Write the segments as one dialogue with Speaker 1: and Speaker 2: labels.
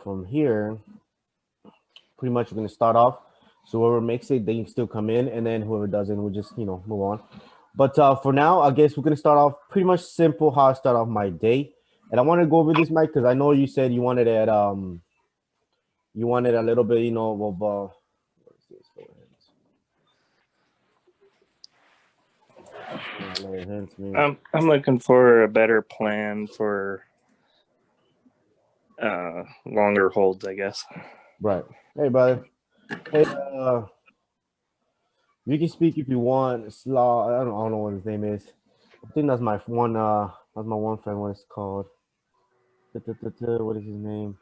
Speaker 1: from here, pretty much we're going to start off. So whoever makes it, they can still come in, and then whoever doesn't, we'll just, move on. But for now, I guess we're going to start off pretty much simple how I start off my day. And I want to go over this, Mike, because I know you said you wanted it, you wanted a little bit, of, what is this?
Speaker 2: I'm looking for a better plan for longer holds, I guess.
Speaker 1: Right. Hey, brother. Hey, you can speak if you want. Slaw. I don't know what his name is. I think that's my one. That's my one friend. What it's called? What is his name?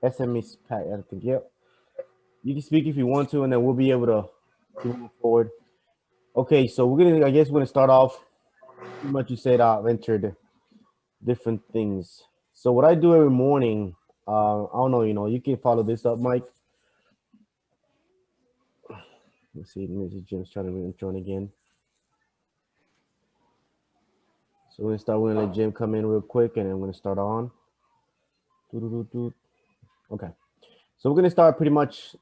Speaker 1: SME Pat. I think. Yep. You can speak if you want to, and then we'll be able to move forward. Okay, so we're gonna. I guess we're gonna start off. Pretty much, you said I've entered different things. So what I do every morning. I don't know. You can follow this up, Mike. Let's see. Mr. Jim's trying to join again. So we're gonna start. We're gonna let Jim come in real quick, and then we're gonna start on. Okay. So we're gonna start pretty much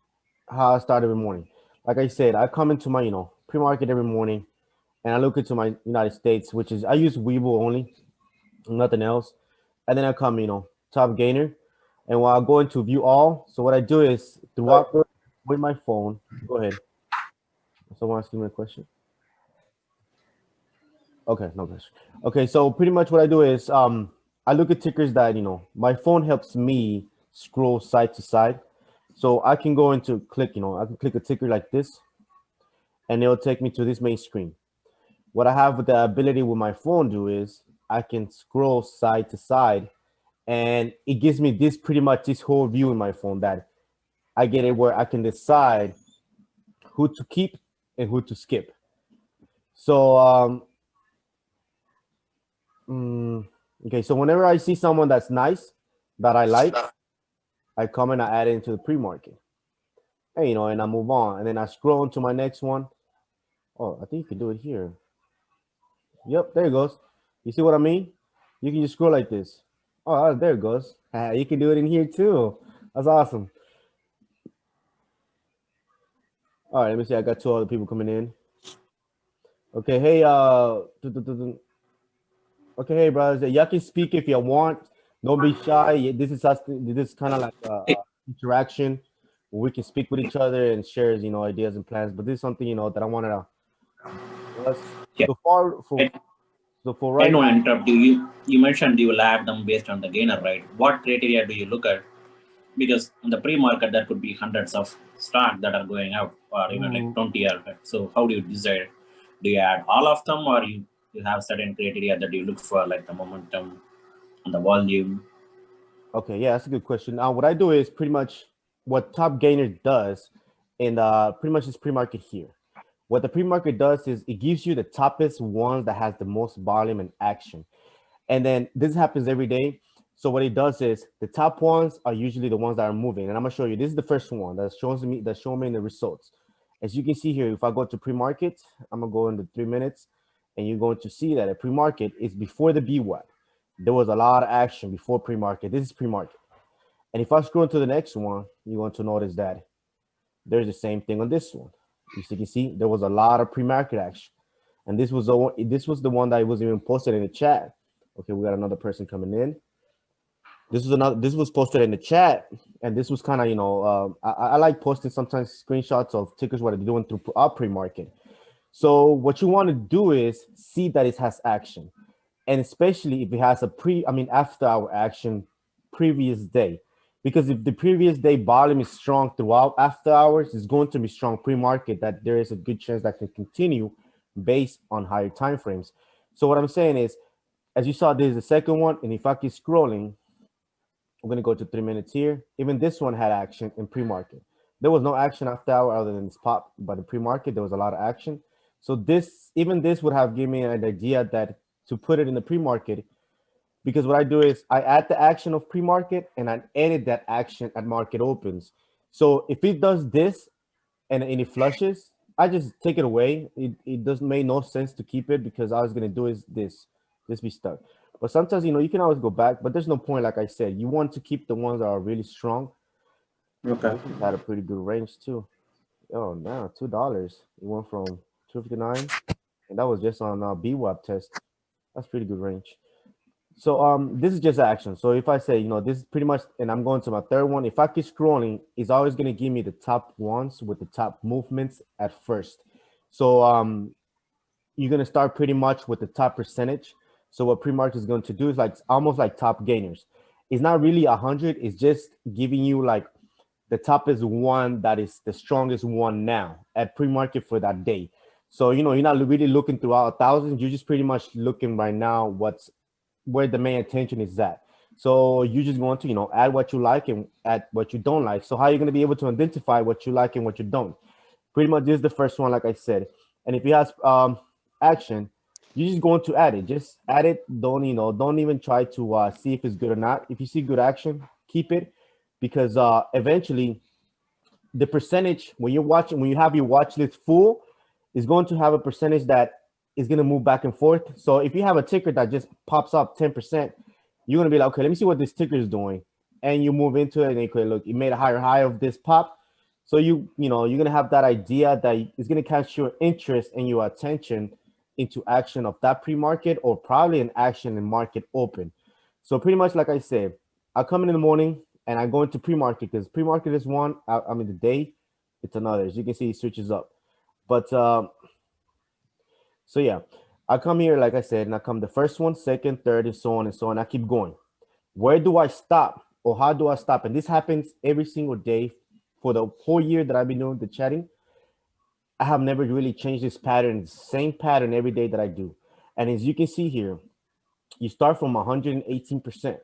Speaker 1: how I start every morning. Like I said, I come into my pre-market every morning, and I look into my United States, which is I use Webull only, nothing else. And then I come, top gainer, and while I go into view all, so what I do is throughout with my phone. Go ahead. Someone asking me a question. Okay, no question. Okay, so pretty much what I do is I look at tickers that my phone helps me scroll side to side. So I can go into click, I can click a ticker like this, and it'll take me to this main screen. What I have with the ability with my phone do is I can scroll side to side, and it gives me this pretty much this whole view in my phone that I get it where I can decide who to keep and who to skip. So okay, so whenever I see someone that's nice that I like, I come and I add it into the pre-market. And and I move on, and then I scroll into my next one. Oh, I think you can do it here. Yep, there it goes. You see what I mean? You can just scroll like this. Oh, there it goes. You can do it in here too. That's awesome. All right, let me see. I got 2 other people coming in. Okay, hey, okay, hey, brothers. Y'all can speak if you want. Don't be shy. This is us. This is kind of like interaction. We can speak with each other and share, ideas and plans. But this is something, that I wanted to.
Speaker 3: Yeah.
Speaker 1: So for right
Speaker 3: I don't
Speaker 1: now,
Speaker 3: interrupt you. You mentioned you will add them based on the gainer, right? What criteria do you look at? Because in the pre-market there could be hundreds of stocks that are going out, or even like 20 or so. How do you decide? Do you add all of them, or you have certain criteria that you look for, like the momentum and the volume?
Speaker 1: Okay, yeah, that's a good question. Now, what I do is pretty much what Top Gainer does, and pretty much this pre-market here. What the pre-market does is it gives you the toppest ones that has the most volume and action. And then this happens every day. So what it does is the top ones are usually the ones that are moving. And I'm gonna show you, this is the first one that's showing me the results. As you can see here, if I go to pre-market, I'm gonna go into 3 minutes, and you're going to see that a pre-market is before the BWAP. There was a lot of action before pre-market. This is pre-market. And if I scroll to the next one, you're going to notice that there's the same thing on this one. You can see there was a lot of pre-market action, and this was the one that was even posted in the chat. Okay, we got another person coming in. This was posted in the chat, and this was kind of I like posting sometimes screenshots of tickers what they're doing through our pre-market. So what you want to do is see that it has action, and especially if it has a after our action previous day. Because if the previous day volume is strong throughout after hours, it's going to be strong pre-market, that there is a good chance that can continue based on higher time frames. So what I'm saying is, as you saw, there's the second one, and if I keep scrolling, we're going to go to 3 minutes here. Even this one had action in pre-market. There was no action after hour other than this pop, but in pre-market, there was a lot of action. So this would have given me an idea that to put it in the pre-market, because what I do is I add the action of pre-market and I edit that action at market opens. So if it does this and it flushes, I just take it away. It doesn't make no sense to keep it, because I was going to do is this be stuck. But sometimes, you know, you can always go back, but there's no point. Like I said, you want to keep the ones that are really strong.
Speaker 3: Okay.
Speaker 1: This has had a pretty good range too. Oh, now $2. It went from 259, and that was just on BWAP test. That's pretty good range. So this is just action. So if I say, you know, this is pretty much, and I'm going to my third one. If I keep scrolling, it's always going to give me the top ones with the top movements at first. So you're going to start pretty much with the top percentage. So what pre-market is going to do is like almost like top gainers. It's not really 100. It's just giving you like the top is one that is the strongest one now at pre-market for that day. So, you know, you're not really looking throughout thousands. You're just pretty much looking right now where the main attention is at. So you're just going to, you know, add what you like and add what you don't like. So how are you going to be able to identify what you like and what you don't? Pretty much this is the first one, like I said. And if you have action, you're just going to add it. Just add it. Don't, you know, don't even try to see if it's good or not. If you see good action, keep it, because eventually the percentage when you're watching, when you have your watch list full, is going to have a percentage that is going to move back and forth. So if you have a ticker that just pops up 10%, you're going to be like, okay, let me see what this ticker is doing. And you move into it and you could look, it made a higher high of this pop. So you know, you're going to have that idea that is going to catch your interest and your attention into action of that pre-market, or probably an action in market open. So pretty much like I said, I come in the morning and I go into pre-market, because pre-market is one, I mean the day, it's another. As you can see, it switches up. But so yeah, I come here, like I said, and I come the first one, second, third, and so on and so on. I keep going. Where do I stop, or how do I stop? And this happens every single day for the whole year that I've been doing the chatting. I have never really changed this pattern, same pattern every day that I do. And as you can see here, you start from 118%,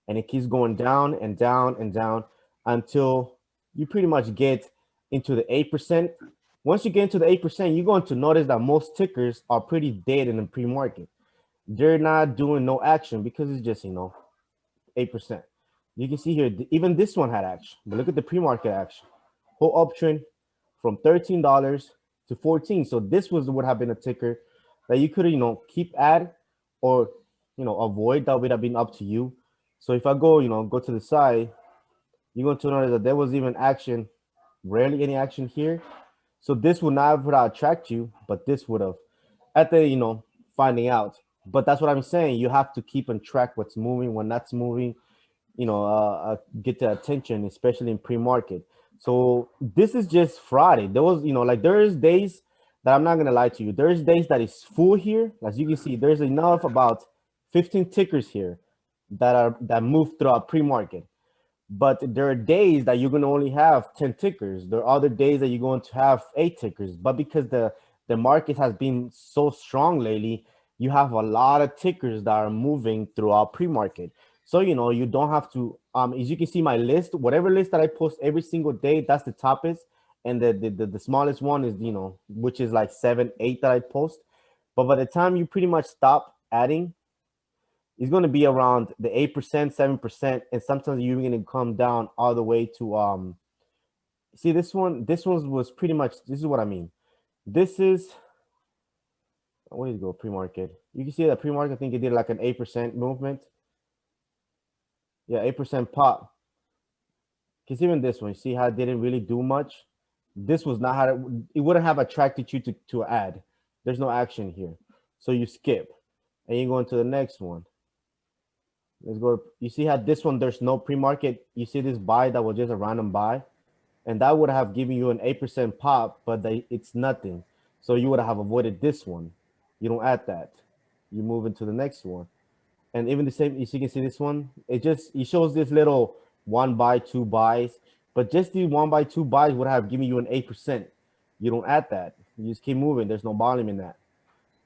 Speaker 1: and it keeps going down and down and down until you pretty much get into the 8%. Once you get into the 8%, you're going to notice that most tickers are pretty dead in the pre-market. They're not doing no action because it's just, you know, 8%. You can see here, even this one had action, but look at the pre-market action. Whole uptrend from $13 to 14. So this would have been a ticker that you could, you know, keep at, or, you know, avoid. That would have been up to you. So if I go, you know, go to the side, you're going to notice that there was even action, rarely any action here. So this would not have attract you, but this would have, at the, you know, finding out. But that's what I'm saying. You have to keep on track what's moving, when that's moving, you know, get the attention, especially in pre-market. So this is just Friday. There was, you know, like there's days that, I'm not gonna lie to you, there's days that is full here. As you can see, there's enough, about 15 tickers here that move throughout pre-market. But there are days that you're going to only have 10 tickers. There are other days that you're going to have 8 tickers. But because the market has been so strong lately, you have a lot of tickers that are moving throughout pre-market. So, you know, you don't have to, as you can see my list, whatever list that I post every single day, that's the toppest. And the smallest one is, you know, which is like 7, 8 that I post. But by the time you pretty much stop adding, it's going to be around the 8%, 7%, and sometimes you're going to come down all the way to see this one. This one was pretty much, this is what I mean. This is, where did it go? Pre-market. You can see that pre-market, I think it did like an 8% movement. Yeah, 8% pop. Because even this one, you see how it didn't really do much. This was not how it wouldn't have attracted you to add. There's no action here, so you skip, and you go into the next one. Let's go. You see how this one, there's no pre-market. You see this buy that was just a random buy, and that would have given you an 8% pop, but it's nothing. So you would have avoided this one. You don't add that. You move into the next one, and even the same. You can see this one. It shows this little 1 buy, 2 buys, but just the 1 buy, 2 buys would have given you an 8%. You don't add that. You just keep moving. There's no volume in that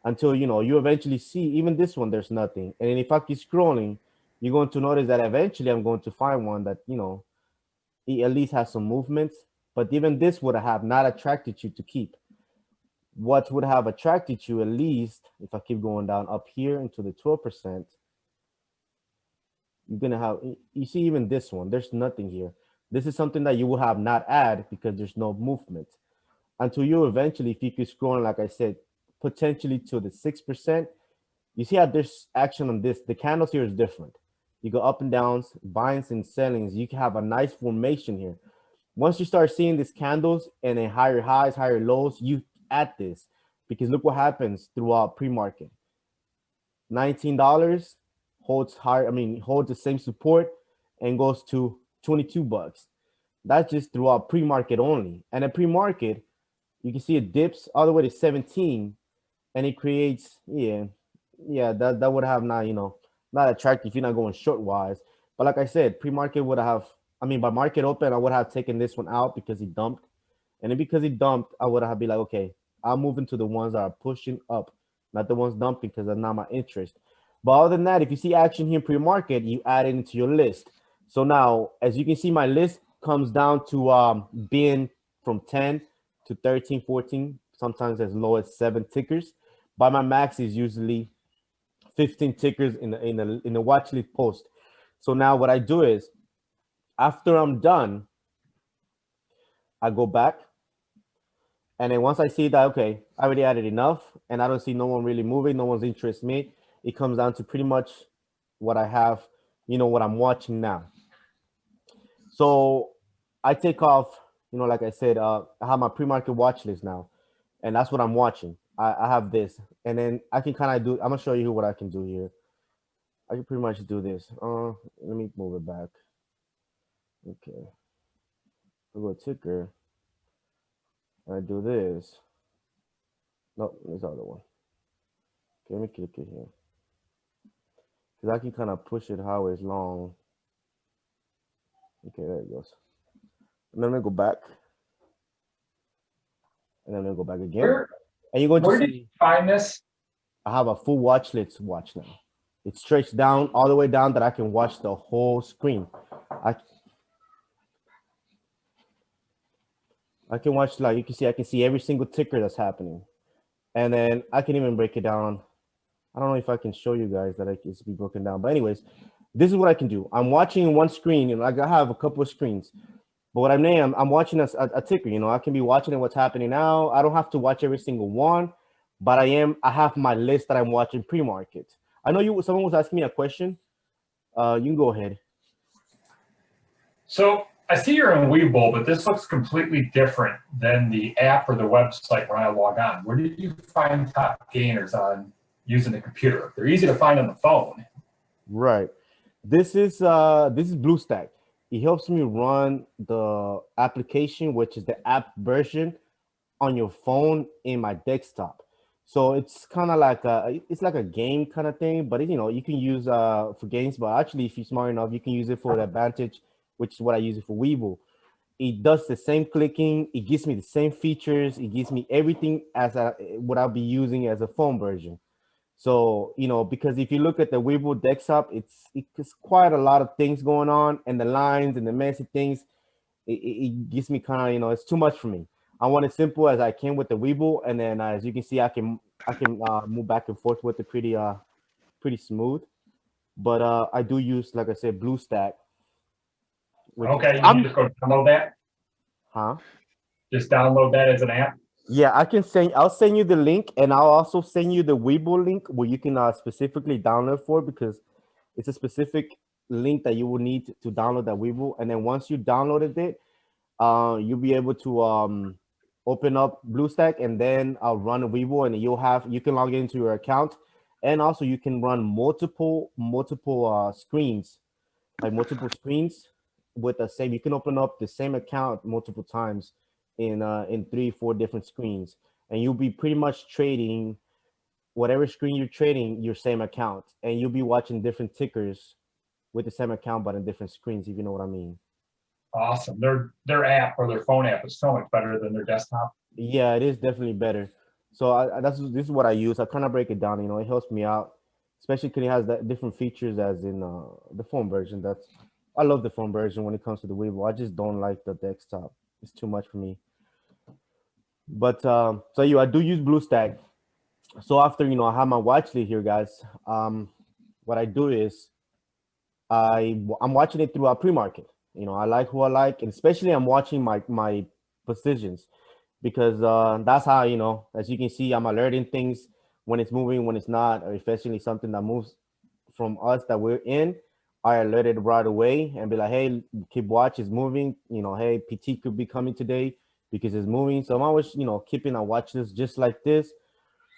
Speaker 1: until, you know, you eventually see even this one, there's nothing. And if I keep scrolling, you're going to notice that eventually I'm going to find one that, you know, it at least has some movements. But even this would have not attracted you to keep. What would have attracted you, at least if I keep going down up here into the 12%, you're gonna have, you see even this one, there's nothing here. This is something that you will have not add because there's no movement until you eventually, if you keep scrolling, like I said, potentially to the 6%, You see how there's action on this. The candles here is different. You go up and downs, buyings and sellings. You can have a nice formation here. Once you start seeing these candles and then higher highs, higher lows, you add this, because look what happens throughout pre-market. $19 holds higher, holds the same support and goes to 22 bucks. That's just throughout pre-market only. And at pre-market, you can see it dips all the way to 17, and it creates, that would have not attractive if you're not going short wise. But like I said, pre-market would have, by market open, I would have taken this one out because he dumped. And then because he dumped, I would have been like, okay, I'll move into the ones that are pushing up, not the ones dumping, because that's not my interest. But other than that, if you see action here pre-market, you add it into your list. So now, as you can see, my list comes down to being from 10 to 13, 14, sometimes as low as 7 tickers. But my max is usually 15 tickers in the watch list post. So now what I do is, after I'm done, I go back. And then once I see that, okay, I already added enough and I don't see no one really moving, no one's interested in me, it comes down to pretty much what I have, what I'm watching now. So I take off, like I said, I have my pre-market watch list now, and that's what I'm watching. I have this, and then I can kind of do, I'm gonna show you what I can do here. I can pretty much do this. Let me move it back. Okay. I'll go ticker. I do this. No, this other one. Okay, let me click it here. Because I can kind of push it how it's long. Okay, there it goes. And then I'm going to go back. And then I'm going to go back again. And you're going to see.
Speaker 4: Where did you find this?
Speaker 1: I have a full watch list to watch now. It's stretched down all the way down that I can watch the whole screen. I can watch, like you can see, I can see every single ticker that's happening. And then I can even break it down. I don't know if I can show you guys that it's be broken down. But anyways, this is what I can do. I'm watching one screen, like I have a couple of screens. But what I'm watching a ticker. I can be watching what's happening now. I don't have to watch every single one, but I have my list that I'm watching pre-market. I know someone was asking me a question. You can go ahead.
Speaker 4: So I see you're in Webull, but this looks completely different than the app or the website when I log on. Where did you find top gainers on using the computer? They're easy to find on the phone.
Speaker 1: Right. This is BlueStack. It helps me run the application, which is the app version, on your phone in my desktop. So it's kind of like a game kind of thing, but you can use for games. But actually, if you're smart enough, you can use it for the advantage, which is what I use it for Webull. It does the same clicking. It gives me the same features. It gives me everything as what I'll be using as a phone version. So, because if you look at the Webull desktop, it's quite a lot of things going on, and the lines and the messy things, it gives me kind of, it's too much for me. I want it simple as I can with the Webull, and then as you can see, I can move back and forth with it pretty smooth. But I do use, like I said, BlueStack.
Speaker 4: Okay, you can just go download that.
Speaker 1: Huh?
Speaker 4: Just download that as an app.
Speaker 1: Yeah, I'll send you the link, and I'll also send you the Webull link where you can specifically download for, because it's a specific link that you will need to download that Webull. And then once you downloaded it, you'll be able to open up BlueStack, and then I'll run a Webull, and you can log into your account, and also you can run multiple screens, like multiple screens with the same. You can open up the same account multiple times in 3-4 different screens, and you'll be pretty much trading whatever screen you're trading your same account, and you'll be watching different tickers with the same account but in different screens, if you know what I mean.
Speaker 4: Awesome. Their app or their phone app is so much better than their desktop.
Speaker 1: Yeah, it is definitely better. So this is what I use. I kind of break it down. It helps me out, especially because it has that different features as in the phone version. I love the phone version when it comes to the Webull. I just don't like the desktop. It's too much for me. But so I do use BlueStack. So after I have my watch list here, guys. What I do is I'm watching it throughout pre-market. I like who I like, and especially I'm watching my positions, because that's how as you can see, I'm alerting things when it's moving, when it's not, or especially something that moves from us that we're in, I alert it right away and be like, hey, keep watch, it's moving. You know, hey, PT could be coming today because it's moving. So I'm always, you know, keeping a watch list just like this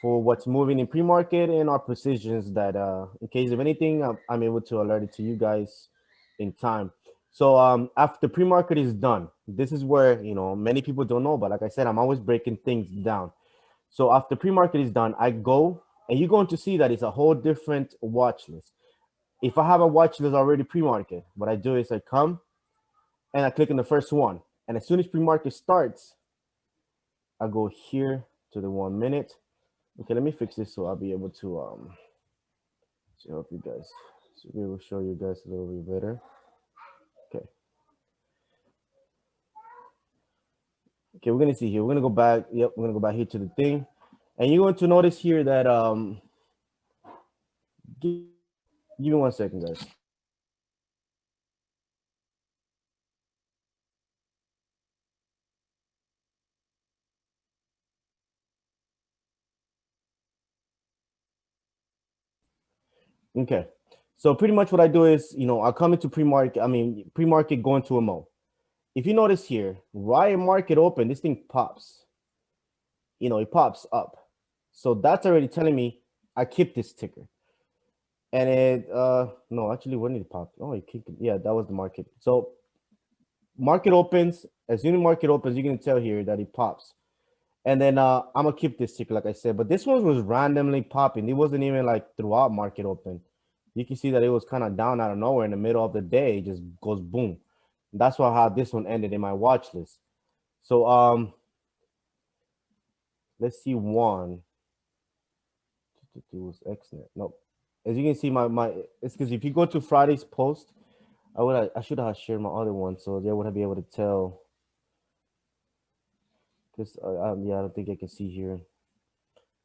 Speaker 1: for what's moving in pre-market and our positions that in case of anything, I'm able to alert it to you guys in time. So after pre-market is done, this is where, you know, many people don't know, but like I said, I'm always breaking things down. So after pre-market is done, I go and you're going to see that it's a whole different watch list. If I have a watch list already pre-market, what I do is I come and I click on the first one. And as soon as pre-market starts, I go here to the 1 minute. Okay, let me fix this so I'll be able to help you guys. So we will show you guys a little bit better. Okay. Okay, we're gonna see here. We're gonna go back. Yep, we're gonna go back here to the thing. And you're going to notice here that give me 1 second, guys. Okay, so pretty much what I do is, you know, I come into pre-market, pre-market going to a mo. If you notice here, right market open, this thing pops. You know, it pops up. So that's already telling me I keep this ticker. And it, no, actually, when did it pop? Oh, it kicked it. Yeah, that was the market. So market opens, as soon as market opens, you can tell here that it pops. And then I'm gonna keep this ticker, like I said, but this one was randomly popping. It wasn't even like throughout market open. You can see that it was kind of down out of nowhere in the middle of the day. It just goes boom. That's why how this one ended in my watch list. So let's see one. It was XNet. Nope. As you can see, my it's because if you go to Friday's post, I should have shared my other one so they would be able to tell. Because yeah, I don't think I can see here.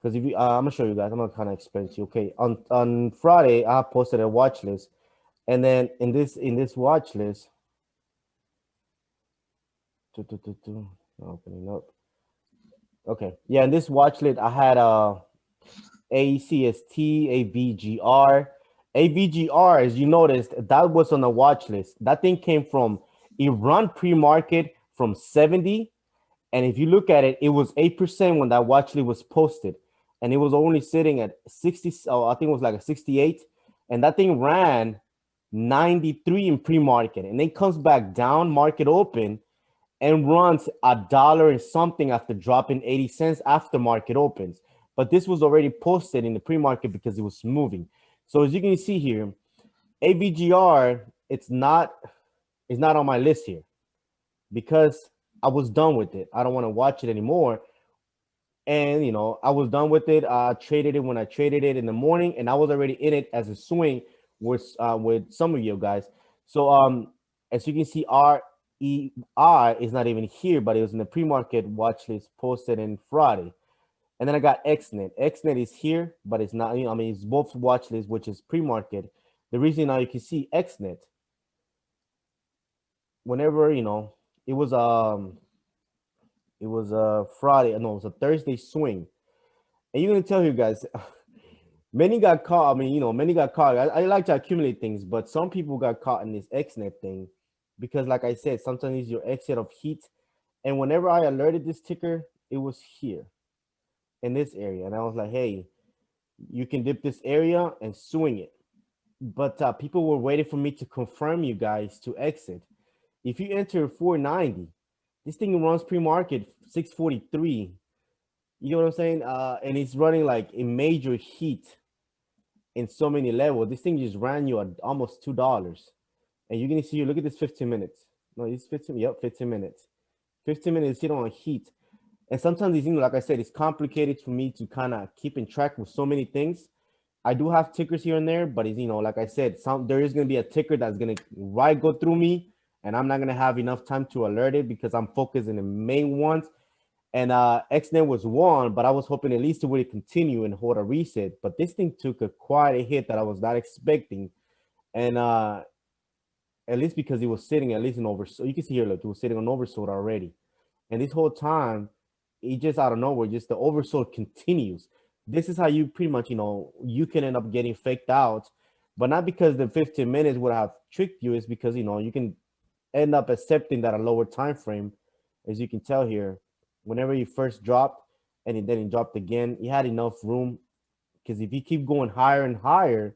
Speaker 1: Because if you, I'm gonna show you guys. I'm gonna kind of explain to you. Okay, on Friday I posted a watch list, and then in this watch list, opening up. Okay, yeah, in this watch list I had ACST, AVGR. AVGR, as you noticed, that was on the watch list. That thing came from Iran pre-market from 70. And if you look at it, it was 8% when that watch list was posted. And it was only sitting at 60, I think it was like a 68. And that thing ran 93 in pre-market. And then comes back down, market open, and runs $1 and something after dropping 80 cents after market opens. But this was already posted in the pre-market because it was moving. So as you can see here, AVGR, it's not on my list here because I was done with it. I don't want to watch it anymore. And, you know, I was done with it. I traded it when I traded it in the morning, and I was already in it as a swing with some of you guys. So as you can see, REI is not even here, but it was in the pre-market watch list posted in Friday. And then I got XNet. XNet is here, but it's not, you know, I mean, it's both watch lists, which is pre-market. The reason now you can see XNet, whenever, you know, it was Friday, no, it was a Thursday swing. And you're gonna tell you guys, many got caught. I mean, you know, many got caught. I like to accumulate things, but some people got caught in this XNet thing because, like I said, sometimes it's your exit of heat. And whenever I alerted this ticker, it was here in this area. And I was like, hey, you can dip this area and swing it. But people were waiting for me to confirm you guys to exit. If you enter 490, this thing runs pre-market 643. You know what I'm saying? And it's running like a major heat in so many levels. This thing just ran you at almost $2. And you're gonna see, look at this 15 minutes. No, it's 15, yep, 15 minutes. 15 minutes sitting on heat. And sometimes these things, like I said, it's complicated for me to kind of keep in track with so many things. I do have tickers here and there, but it's, you know, like I said, there is going to be a ticker that's going to go through me, and I'm not going to have enough time to alert it because I'm focused in the main ones. And XNet was one, but I was hoping at least it would continue and hold a reset. But this thing took quite a hit that I was not expecting. And at least because it was sitting at least in oversold. You can see here, look, it was sitting on oversold already. And this whole time, it just out of nowhere, just the oversold continues. this is how you pretty much, you know, you can end up getting faked out, but not because the 15 minutes would have tricked you. It's because, you know, you can end up accepting that a lower time frame, as you can tell here. Whenever you first dropped and then he dropped again, he had enough room, because if you keep going higher and higher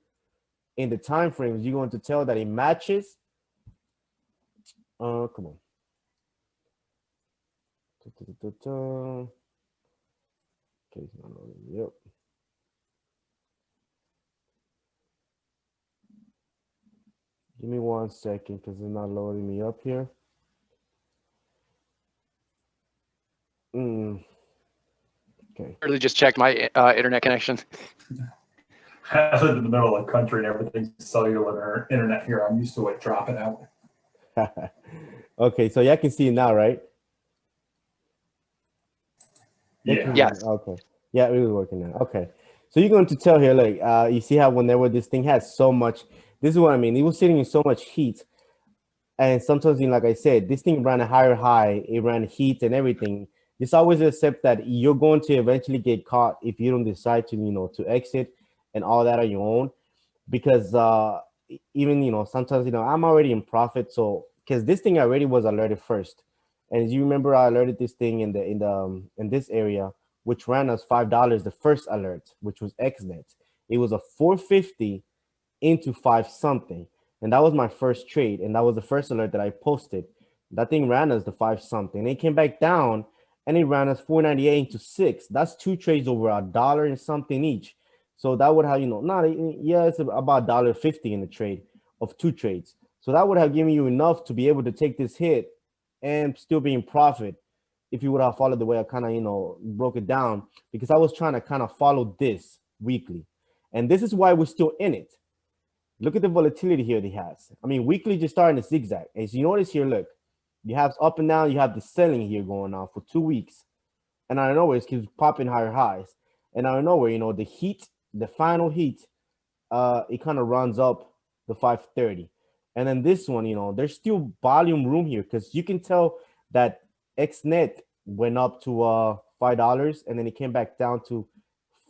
Speaker 1: in the time frames, you're going to tell that it matches. Come on. Okay, it's not loading. Yep. Give me 1 second because it's not loading me up here. Okay.
Speaker 5: Really just checked my internet connection.
Speaker 4: I live in the middle of the country and everything's cellular internet here. I'm used to it dropping out.
Speaker 1: Okay, so y'all can see it now, right?
Speaker 4: Yeah.
Speaker 5: Yes.
Speaker 1: Okay. Yeah, it was working now. Okay. So you're going to tell here, like, you see how whenever this thing has so much, this is what I mean. It was sitting in so much heat. And sometimes, like I said, this thing ran a higher high, it ran heat and everything. Just always accept that you're going to eventually get caught if you don't decide to, you know, to exit and all that on your own. Because even, you know, sometimes, you know, I'm already in profit. So because this thing already was alerted first. And as you remember, I alerted this thing in this area, which ran us $5, the first alert, which was XNet. It was a 450 into 5 something. And that was my first trade. And that was the first alert that I posted. That thing ran us the 5 something. It came back down and it ran us 498 into 6. That's 2 trades over $1 and something each. So that would have, you know, it's about $1.50 in the trade of 2 trades. So that would have given you enough to be able to take this hit and still be in profit if you would have followed the way I kind of, you know, broke it down, because I was trying to kind of follow this weekly. And this is why we're still in it. Look at the volatility here that he has. I mean, weekly just starting to zigzag. As you notice here, look, you have up and down, you have the selling here going on for 2 weeks. And out of nowhere, it keeps popping higher highs. And out of nowhere, you know, the heat, the final heat, it kind of runs up the 530. And then this one, you know, there's still volume room here because you can tell that XNet went up to $5 and then it came back down to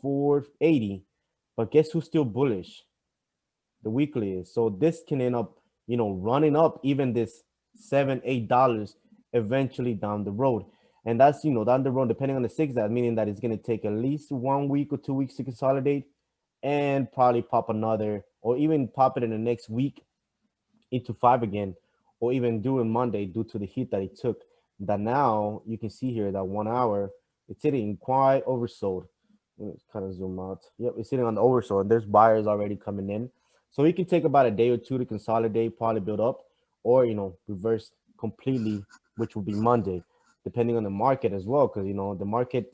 Speaker 1: 480. But guess who's still bullish? The weekly is. So this can end up, you know, running up even this $7-8 eventually down the road. And that's, you know, down the road, depending on the zigzag, meaning that it's going to take at least 1 week or 2 weeks to consolidate and probably pop another, or even pop it in the next week into 5 again, or even during Monday due to the heat that it took. That now you can see here that 1 hour, it's sitting quite oversold. Let's kind of zoom out. Yep, it's sitting on the oversold. And there's buyers already coming in. So it can take about a day or two to consolidate, probably build up, or, you know, reverse completely, which will be Monday, depending on the market as well. Because, you know, the market,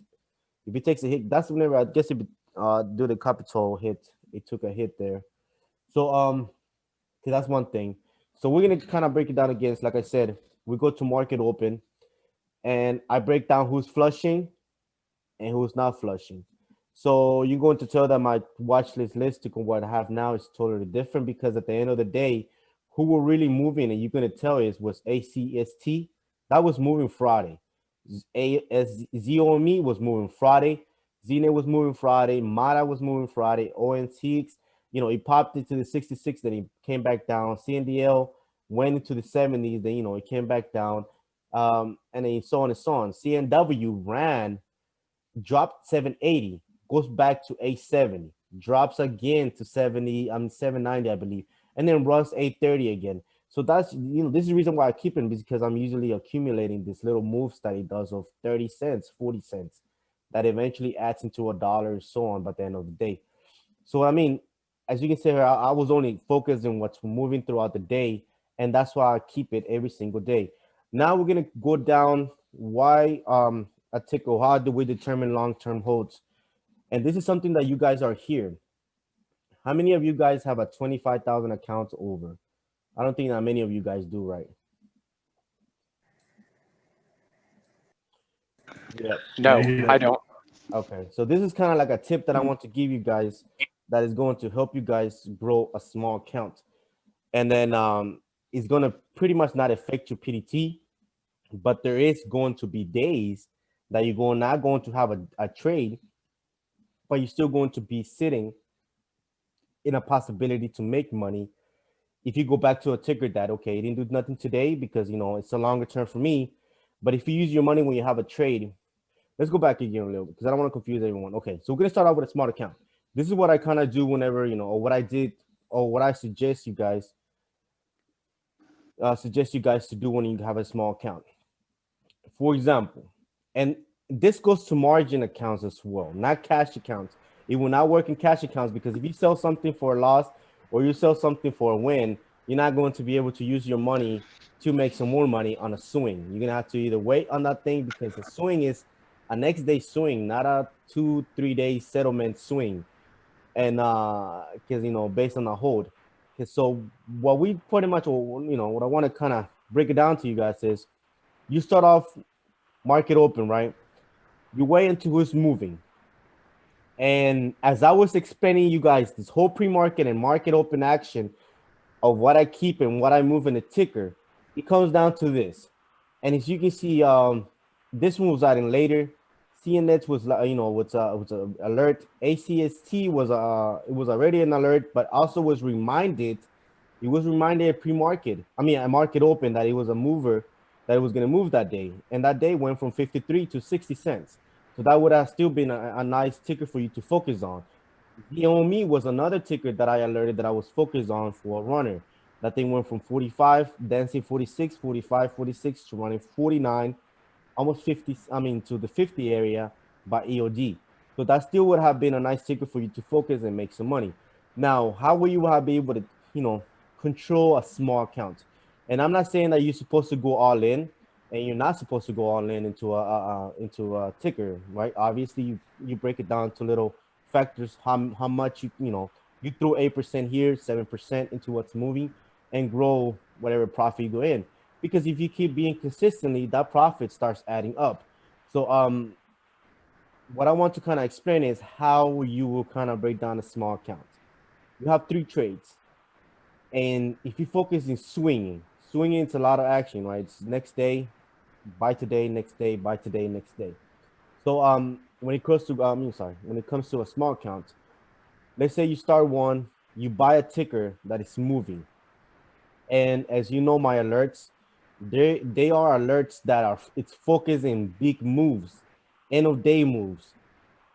Speaker 1: if it takes a hit, that's whenever I guess if it do the capital hit, it took a hit there. So that's one thing. So we're gonna kind of break it down again. So like I said, we go to market open, and I break down who's flushing and who's not flushing. So you're going to tell that my watch list to what I have now is totally different, because at the end of the day, who were really moving, and you're going to tell is was ACST. That was moving Friday. ZOME was moving Friday. ZNet was moving Friday. MATA was moving Friday. ONTX, you know, it popped into the 66, then it came back down. CNDL went into the 70s, then, you know, it came back down. And then so on and so on. CNW ran, dropped 780, goes back to 870, drops again to 790, I believe, and then runs 830 again. So that's, you know, this is the reason why I keep it, because I'm usually accumulating this little moves that it does of 30 cents, 40 cents, that eventually adds into $1 and so on by the end of the day. So, I mean, as you can see here, I was only focused on what's moving throughout the day, and that's why I keep it every single day. Now we're gonna go down why a tickle, how do we determine long-term holds? And this is something that you guys are here. How many of you guys have a 25,000 accounts over? I don't think that many of you guys do, right?
Speaker 5: Yeah. No, I don't.
Speaker 1: Okay, so this is kind of like a tip that I want to give you guys that is going to help you guys grow a small account. And then it's going to pretty much not affect your PDT, but there is going to be days that you're not going to have a trade but you're still going to be sitting in a possibility to make money if you go back to a ticker that, okay, it didn't do nothing today because, you know, it's a longer term for me. But if you use your money when you have a trade, let's go back again a little bit because I don't want to confuse everyone. Okay, so we're going to start out with a smart account. This is what I kind of do whenever, you know, or what I did, or what I suggest you guys to do when you have a small account. For example, and this goes to margin accounts as well, not cash accounts. It will not work in cash accounts because if you sell something for a loss or you sell something for a win, you're not going to be able to use your money to make some more money on a swing. You're gonna have to either wait on that thing because the swing is a next day swing, not a 2-3 day settlement swing. And because, you know, based on the hold. So what we pretty much, you know, what I want to kind of break it down to you guys is you start off market open, right? You wait until it's moving. And as I was explaining you guys this whole pre-market and market open action of what I keep and what I move in the ticker, it comes down to this. And as you can see, this one was adding later. CNX was, you know, was a alert. ACST was it was already an alert, but also was reminded. It was reminded pre-market. I mean, at market open that it was a mover that it was going to move that day, and that day went from 53 to 60 cents. So that would have still been a nice ticker for you to focus on. DOME was another ticker that I alerted that I was focused on for a runner. That thing went from 45, dancing 46, 45, 46 to running 49, almost 50, I mean, to the 50 area by EOD. So that still would have been a nice ticker for you to focus and make some money. Now, how will you be able to, you know, control a small account? And I'm not saying that you're supposed to go all in, and you're not supposed to go all in into a ticker, right? Obviously, you break it down to little factors, how much you know, you throw 8% here, 7% into what's moving, and grow whatever profit you go in. Because if you keep being consistently, that profit starts adding up. So what I want to kind of explain is how you will kind of break down a small account. You have 3 trades, and if you focus in swinging it's a lot of action, right? It's next day, buy today, next day, buy today, next day. So when it comes to when it comes to a small account, let's say you start one, you buy a ticker that is moving, and as you know, my alerts, they are alerts that are, it's focused in big moves, end of day moves,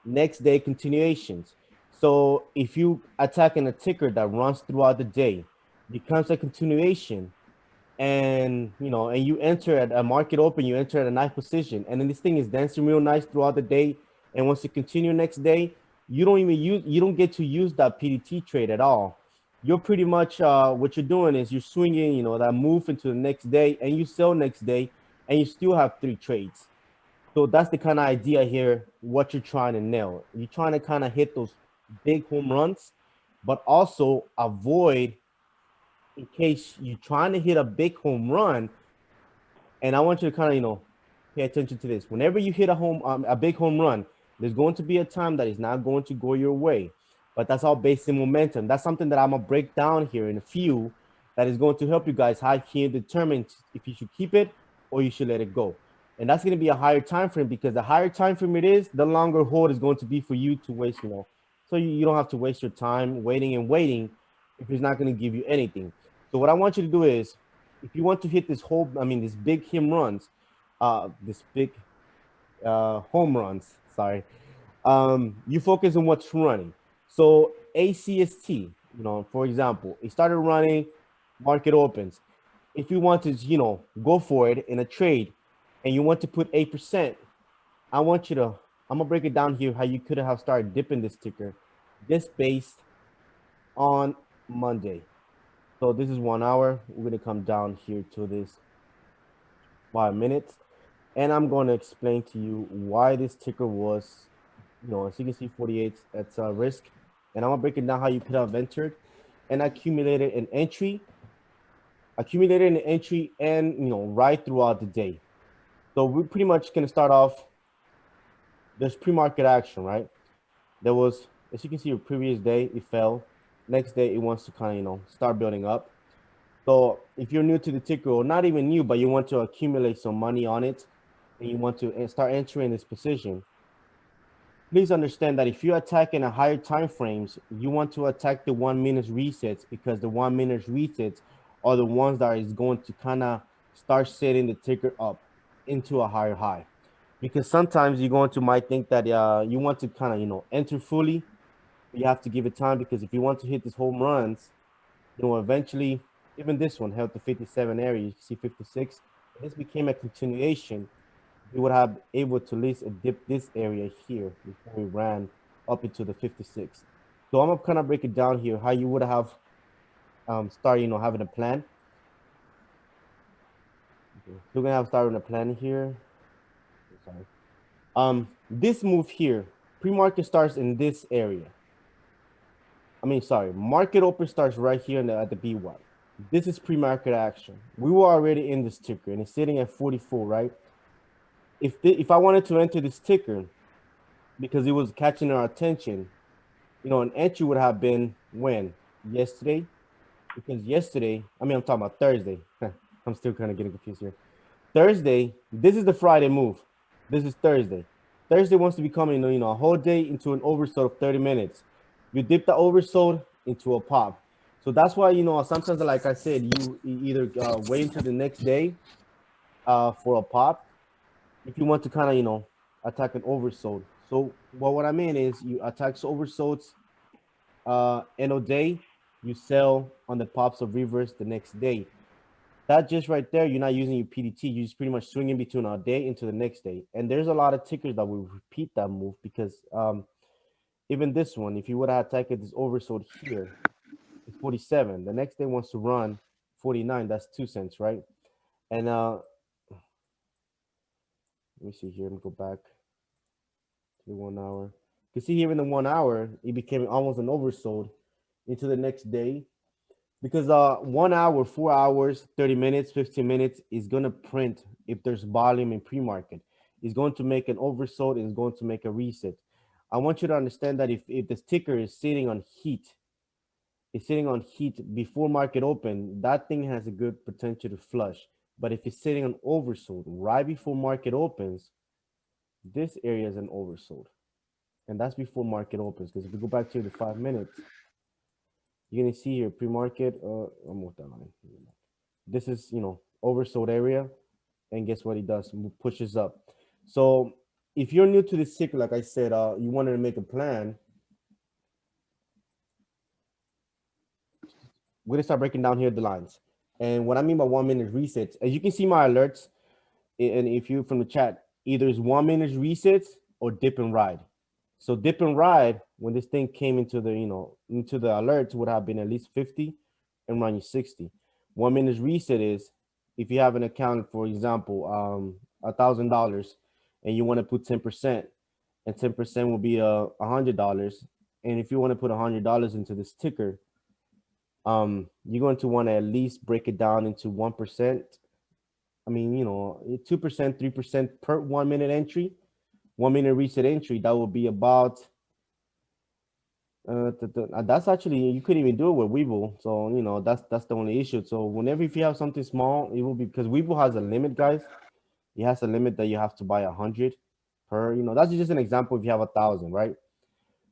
Speaker 1: next day continuations. So if you attack in a ticker that runs throughout the day, becomes a continuation, and you know, and you enter at a market open, you enter at a nice position, and then this thing is dancing real nice throughout the day, and once you continue next day, you don't get to use that PDT trade at all. You're pretty much what you're doing is you're swinging, you know, that move into the next day, and you sell next day, and you still have 3 trades. So that's the kind of idea here, what you're trying to nail. You're trying to kind of hit those big home runs, but also avoid, in case you're trying to hit a big home run. And I want you to kind of, you know, pay attention to this. Whenever you hit a big home run, there's going to be a time that is not going to go your way, but that's all based in momentum. That's something that I'm gonna break down here in a few, that is going to help you guys how can you determine if you should keep it or you should let it go. And that's going to be a higher time frame, because the higher time frame it is, the longer hold is going to be for you to waste, you know. So you don't have to waste your time waiting if it's not going to give you anything. So what I want you to do is, if you want to hit this this big home runs, home runs, sorry, you focus on what's running. So ACST, you know, for example, it started running, market opens. If you want to, you know, go for it in a trade, and you want to put 8%, I'm gonna break it down here how you could have started dipping this ticker just based on Monday. So this is 1 hour. We're gonna come down here to this 5 minutes, and I'm going to explain to you why this ticker was, you know, as you can see, 48 at risk, and I'm gonna break it down how you could have entered and accumulated an entry, and, you know, right throughout the day. So we're pretty much gonna start off. There's pre-market action, right? There was, as you can see, the previous day it fell. Next day it wants to kind of, you know, start building up. So if you're new to the ticker, or not even new, but you want to accumulate some money on it, and you want to start entering this position, please understand that if you attack in a higher time frames, you want to attack the 1 minute resets, because the 1 minute resets are the ones that is going to kind of start setting the ticker up into a higher high. Because sometimes you're going to might think that you want to kind of enter fully. You have to give it time, because if you want to hit these home runs, eventually, even this one held the 57 area. You can see 56. If this became a continuation, we would have able to at least dip this area here before we ran up into the 56. So I'm gonna kind of break it down here, how you would have started, having a plan. Okay. We're gonna have started a plan here. Sorry. This move here, pre-market starts in this area. Market open starts right here at the BY. This is pre-market action. We were already in this ticker and it's sitting at 44, right? If I wanted to enter this ticker because it was catching our attention, an entry would have been when? Yesterday? Because yesterday, I'm talking about Thursday. I'm still kind of getting confused here. Thursday, this is the Friday move. This is Thursday. Thursday wants to become, a whole day into an oversold of 30 minutes. You dip the oversold into a pop. So that's why, sometimes, like I said, you either wait until the next day for a pop if you want to kind of, attack an oversold. So what I mean is you attack oversolds in a day, you sell on the pops of reverse the next day. That just right there, you're not using your PDT. You just pretty much swinging between a day into the next day. And there's a lot of tickers that will repeat that move, because even this one, if you would have attacked this oversold here, it's 47. The next day wants to run 49. That's 2 cents, right? And let me see here. Let me go back to the 1 hour. You can see here in the 1 hour, it became almost an oversold into the next day. Because 1 hour, 4 hours, 30 minutes, 15 minutes is going to print if there's volume in pre-market. It's going to make an oversold and it's going to make a reset. I want you to understand that if the ticker is sitting on heat, before market open, that thing has a good potential to flush. But if it's sitting on oversold right before market opens, this area is an oversold. And that's before market opens. Because if we go back to the 5 minutes, you're gonna see here pre-market. Almost that line. This is oversold area, and guess what it does? It pushes up. So if you're new to this ticker, like I said, you wanted to make a plan. We're gonna start breaking down here the lines. And what I mean by 1 minute resets, as you can see my alerts, and if you from the chat, either it's 1 minute resets or dip and ride. So dip and ride, when this thing came into the, into the alerts, would have been at least 50 and run you 60. 1 minute reset is if you have an account, for example, $1,000, and you want to put 10%, and 10% will be $100. And if you want to put $100 into this ticker, you're going to want to at least break it down into 1%. 2%, 3% per 1 minute entry. 1 minute reset entry, that will be about that's actually, you couldn't even do it with Webull. So that's the only issue. So whenever if you have something small, it will be, because Webull has a limit, guys. It has a limit that you have to buy 100 per, that's just an example. If you have 1,000, right?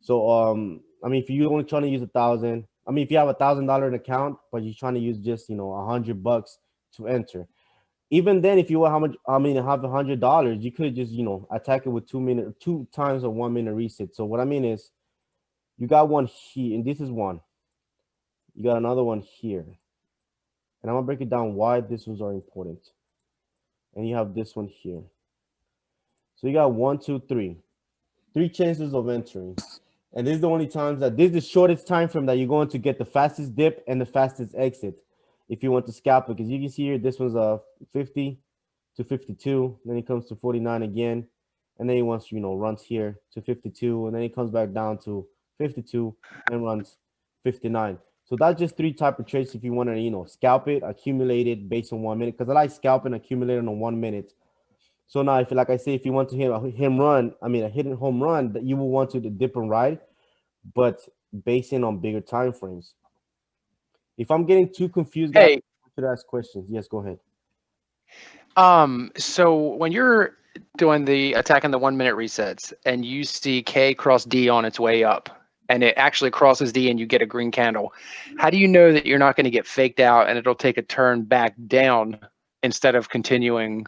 Speaker 1: So if you're only trying to use 1,000, if you have $1,000 account, but you're trying to use just $100 to enter, even then, if you have $100, you could just attack it with 2 times a 1 minute reset. So what I mean is, you got one here, and this is one. You got another one here, and I'm gonna break it down why this ones are important. And you have this one here. So you got 1, 2, 3 chances of entering, and this is the only times that this is the shortest time frame that you're going to get the fastest dip and the fastest exit. If you want to scalp it, because you can see here, this one's 50 to 52, then it comes to 49 again, and then he wants runs here to 52, and then he comes back down to 52 and runs 59. So that's just 3 type of trades if you want to scalp it, accumulate it based on 1 minute, because I like scalping, accumulating on 1 minute. So now, if like I say, if you want to hit a hidden home run, that you will want to dip and ride, but basing on bigger time frames. If I'm getting too confused, guys, I should ask questions. Yes, go ahead.
Speaker 5: So when you're doing the attacking the 1 minute resets and you see K cross D on its way up and it actually crosses D and you get a green candle, how do you know that you're not going to get faked out and it'll take a turn back down instead of continuing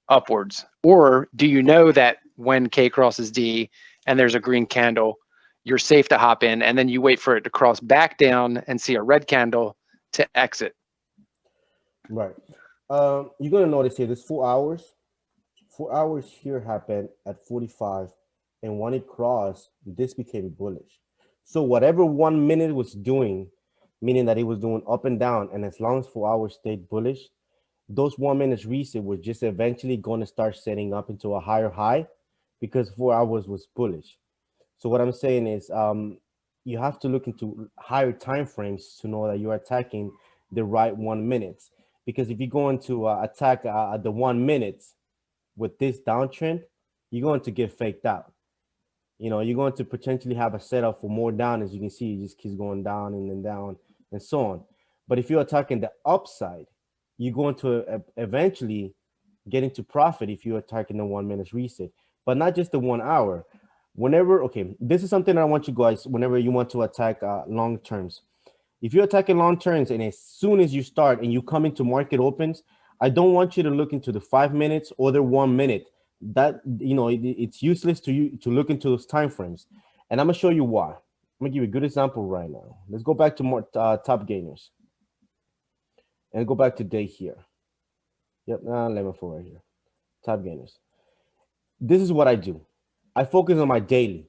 Speaker 5: upwards? Or do you know that when K crosses D and there's a green candle, you're safe to hop in and then you wait for it to cross back down and see a red candle to exit?
Speaker 1: Right. You're going to notice here, this 4 hours. 4 hours here happened at 45. And when it crossed, this became bullish. So whatever 1 minute was doing, meaning that it was doing up and down, and as long as 4 hours stayed bullish, those 1 minute reset was just eventually going to start setting up into a higher high because 4 hours was bullish. So what I'm saying is you have to look into higher time frames to know that you're attacking the right 1 minute. Because if you're going to attack the 1 minute with this downtrend, you're going to get faked out. You know, you're going to potentially have a setup for more down. As you can see, it just keeps going down and then down and so on. But if you're attacking the upside, you're going to eventually get into profit if you're attacking the 1 minute reset, but not just the 1 hour. Whenever, okay, this is something I want you guys, whenever you want to attack long terms. If you're attacking long terms and as soon as you start and you come into market opens, I don't want you to look into the 5 minutes or the 1 minute. That, you know, it's useless to you to look into those time frames. And I'm gonna show you why. I'm gonna give you a good example right now. Let's go back to more top gainers and go back to day here. Yep, 11.4 right here. Top gainers. This is what I do. I focus on my daily.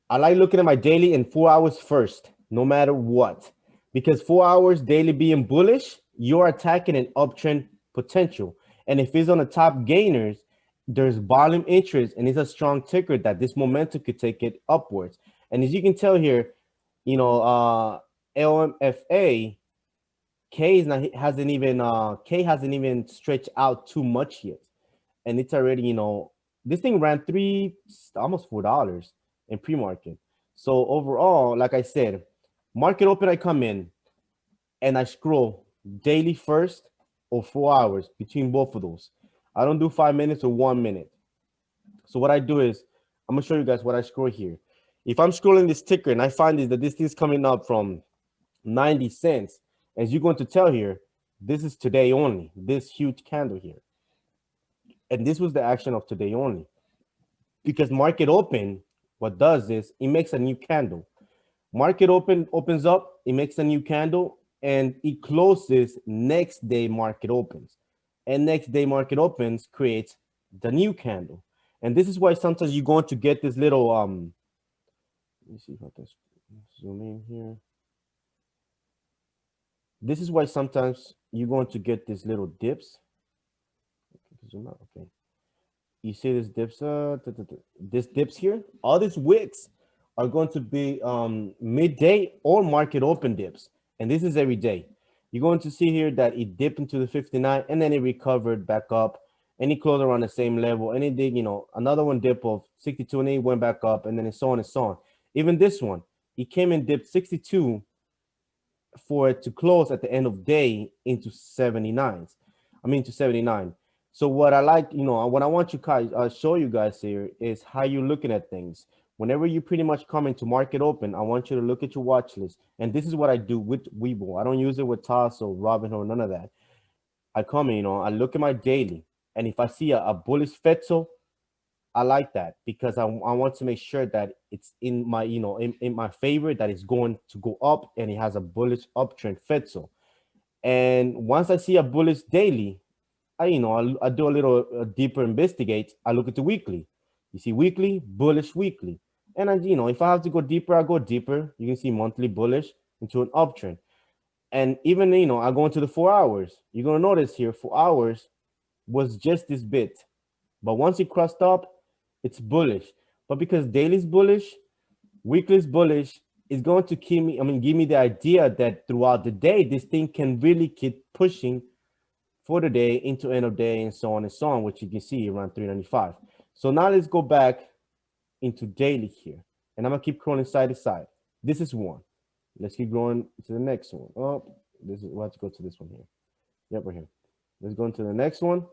Speaker 1: I like looking at my daily in 4 hours first, no matter what. Because 4 hours daily being bullish, you're attacking an uptrend potential. And if it's on the top gainers, there's volume interest and it's a strong ticker that this momentum could take it upwards. And as you can tell here, you know, LMFA, K hasn't even stretched out too much yet. And it's already, you know, this thing ran almost $4 in pre-market. So overall, like I said, market open, I come in and I scroll daily first or 4 hours between both of those. I don't do 5 minutes or 1 minute. So what I do is, I'm gonna show you guys what I scroll here. If I'm scrolling this ticker and I find that this thing's coming up from 90 cents, as you're going to tell here, this is today only, this huge candle here. And this was the action of today only. Because market open, what does is it makes a new candle. Market open opens up, it makes a new candle, and it closes next day market opens. And next day market opens creates the new candle. And this is why sometimes you're going to get this little let me see if I can zoom in here. This is why sometimes you're going to get these little dips. Zoom out, okay. You see this dips, this dips here. All these wicks are going to be midday or market open dips, and this is every day. You're going to see here that it dipped into the 59, and then it recovered back up, and it closed around the same level, and it did, you know, another one dip of 62, and it went back up, and then so on and so on. Even this one, it came and dipped 62 for it to close at the end of day into 79. I mean to 79. So what I like, you know, what I want you guys show you guys here is how you're looking at things. Whenever you pretty much come into market open, I want you to look at your watch list. And this is what I do with Webull. I don't use it with Toss or Robinhood or none of that. I come in, you know, I look at my daily. And if I see a bullish Fetzel, I like that because I want to make sure that it's in my, you know, in my favor, that it's going to go up and it has a bullish uptrend Fetzel. And once I see a bullish daily, I do a little deeper investigate. I look at the weekly. You see weekly, bullish weekly. And if I have to go deeper, I go deeper. You can see monthly bullish into an uptrend. And even, I go into the 4 hours. You're going to notice here, 4 hours was just this bit. But once it crossed up, it's bullish. But because daily is bullish, weekly is bullish, it's going to give me the idea that throughout the day, this thing can really keep pushing for the day into end of day and so on, which you can see around 395. So now let's go back into daily here. And I'm going to keep scrolling side to side. This is one. Let's keep going to the next one. Oh, we'll have to go to this one here. Yep, right here. Let's go into the next one.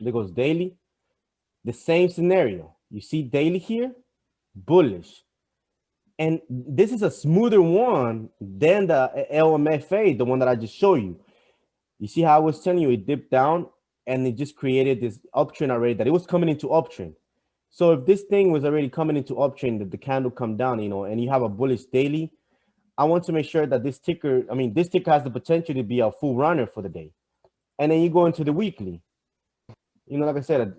Speaker 1: There goes daily. The same scenario. You see daily here, bullish. And this is a smoother one than the LMFA, the one that I just showed you. You see how I was telling you it dipped down and it just created this uptrend already, that it was coming into uptrend. So if this thing was already coming into uptrend, that the candle come down, you know, and you have a bullish daily, I want to make sure that this ticker, I mean, this ticker has the potential to be a full runner for the day. And then you go into the weekly. You know, like I said,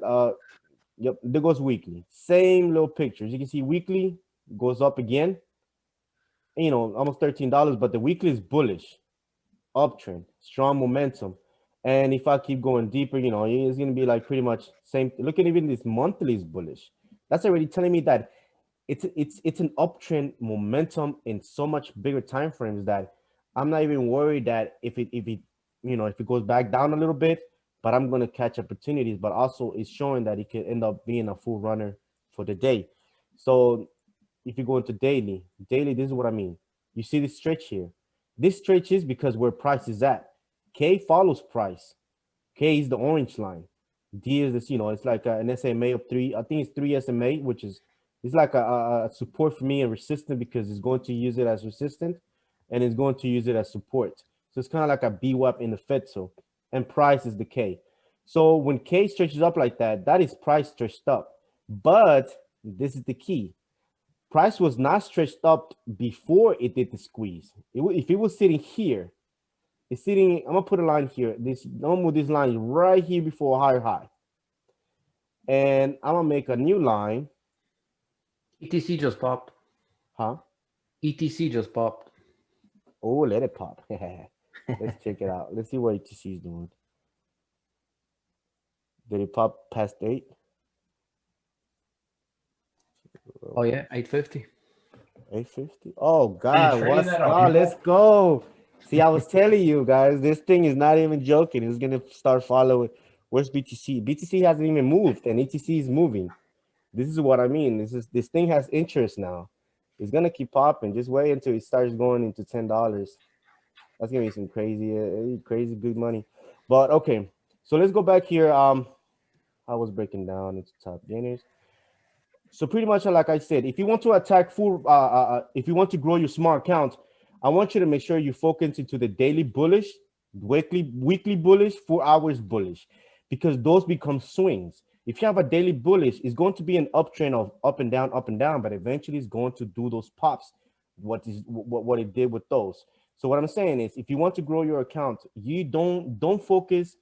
Speaker 1: yep, there goes weekly. Same little pictures. You can see weekly goes up again. You know, almost $13, but the weekly is bullish, uptrend, strong momentum. And if I keep going deeper, you know, it's gonna be like pretty much same. Look at even this monthly is bullish. That's already telling me that it's an uptrend momentum in so much bigger time frames that I'm not even worried that if it you know, if it goes back down a little bit, but I'm gonna catch opportunities. But also it's showing that it could end up being a full runner for the day. So if you go into daily, this is what I mean. You see this stretch here. This stretch is because where price is at. K follows price. K is the orange line. D is this, you know, it's like an SMA of 3. I think it's 3 SMA, which is it's like a support for me and resistance, because it's going to use it as resistance and it's going to use it as support. So it's kind of like a BWAP in the FEDSO, and price is the K. So when K stretches up like that, that is price stretched up. But this is the key. Price was not stretched up before it did the squeeze. If it was sitting here, it's sitting, I'm gonna put a line here. I'm gonna move this line right here before a higher high. And I'm gonna make a new line.
Speaker 6: ETC just popped.
Speaker 1: Huh?
Speaker 6: ETC just popped.
Speaker 1: Oh, let it pop. Let's check it out. Let's see what ETC is doing. Did it pop past 8?
Speaker 6: Oh yeah, 850.
Speaker 1: 850. Oh God,
Speaker 4: trading
Speaker 1: what's
Speaker 4: that on
Speaker 1: up?
Speaker 4: Webull?
Speaker 1: Let's go. See, I was telling you guys, this thing is not even joking. It's gonna start following. Where's BTC? BTC hasn't even moved, and ETC is moving. This is what I mean. This thing has interest now. It's gonna keep popping. Just wait until it starts going into $10. That's gonna be some crazy good money. But okay, so let's go back here. I was breaking down into top gainers. So pretty much like I said, if you want to attack full, if you want to grow your small account, I want you to make sure you focus into the daily bullish, weekly bullish, 4 hours bullish, because those become swings. If you have a daily bullish, it's going to be an uptrend of up and down, but eventually it's going to do those pops. What it did with those. So what I'm saying is, if you want to grow your account, you don't focus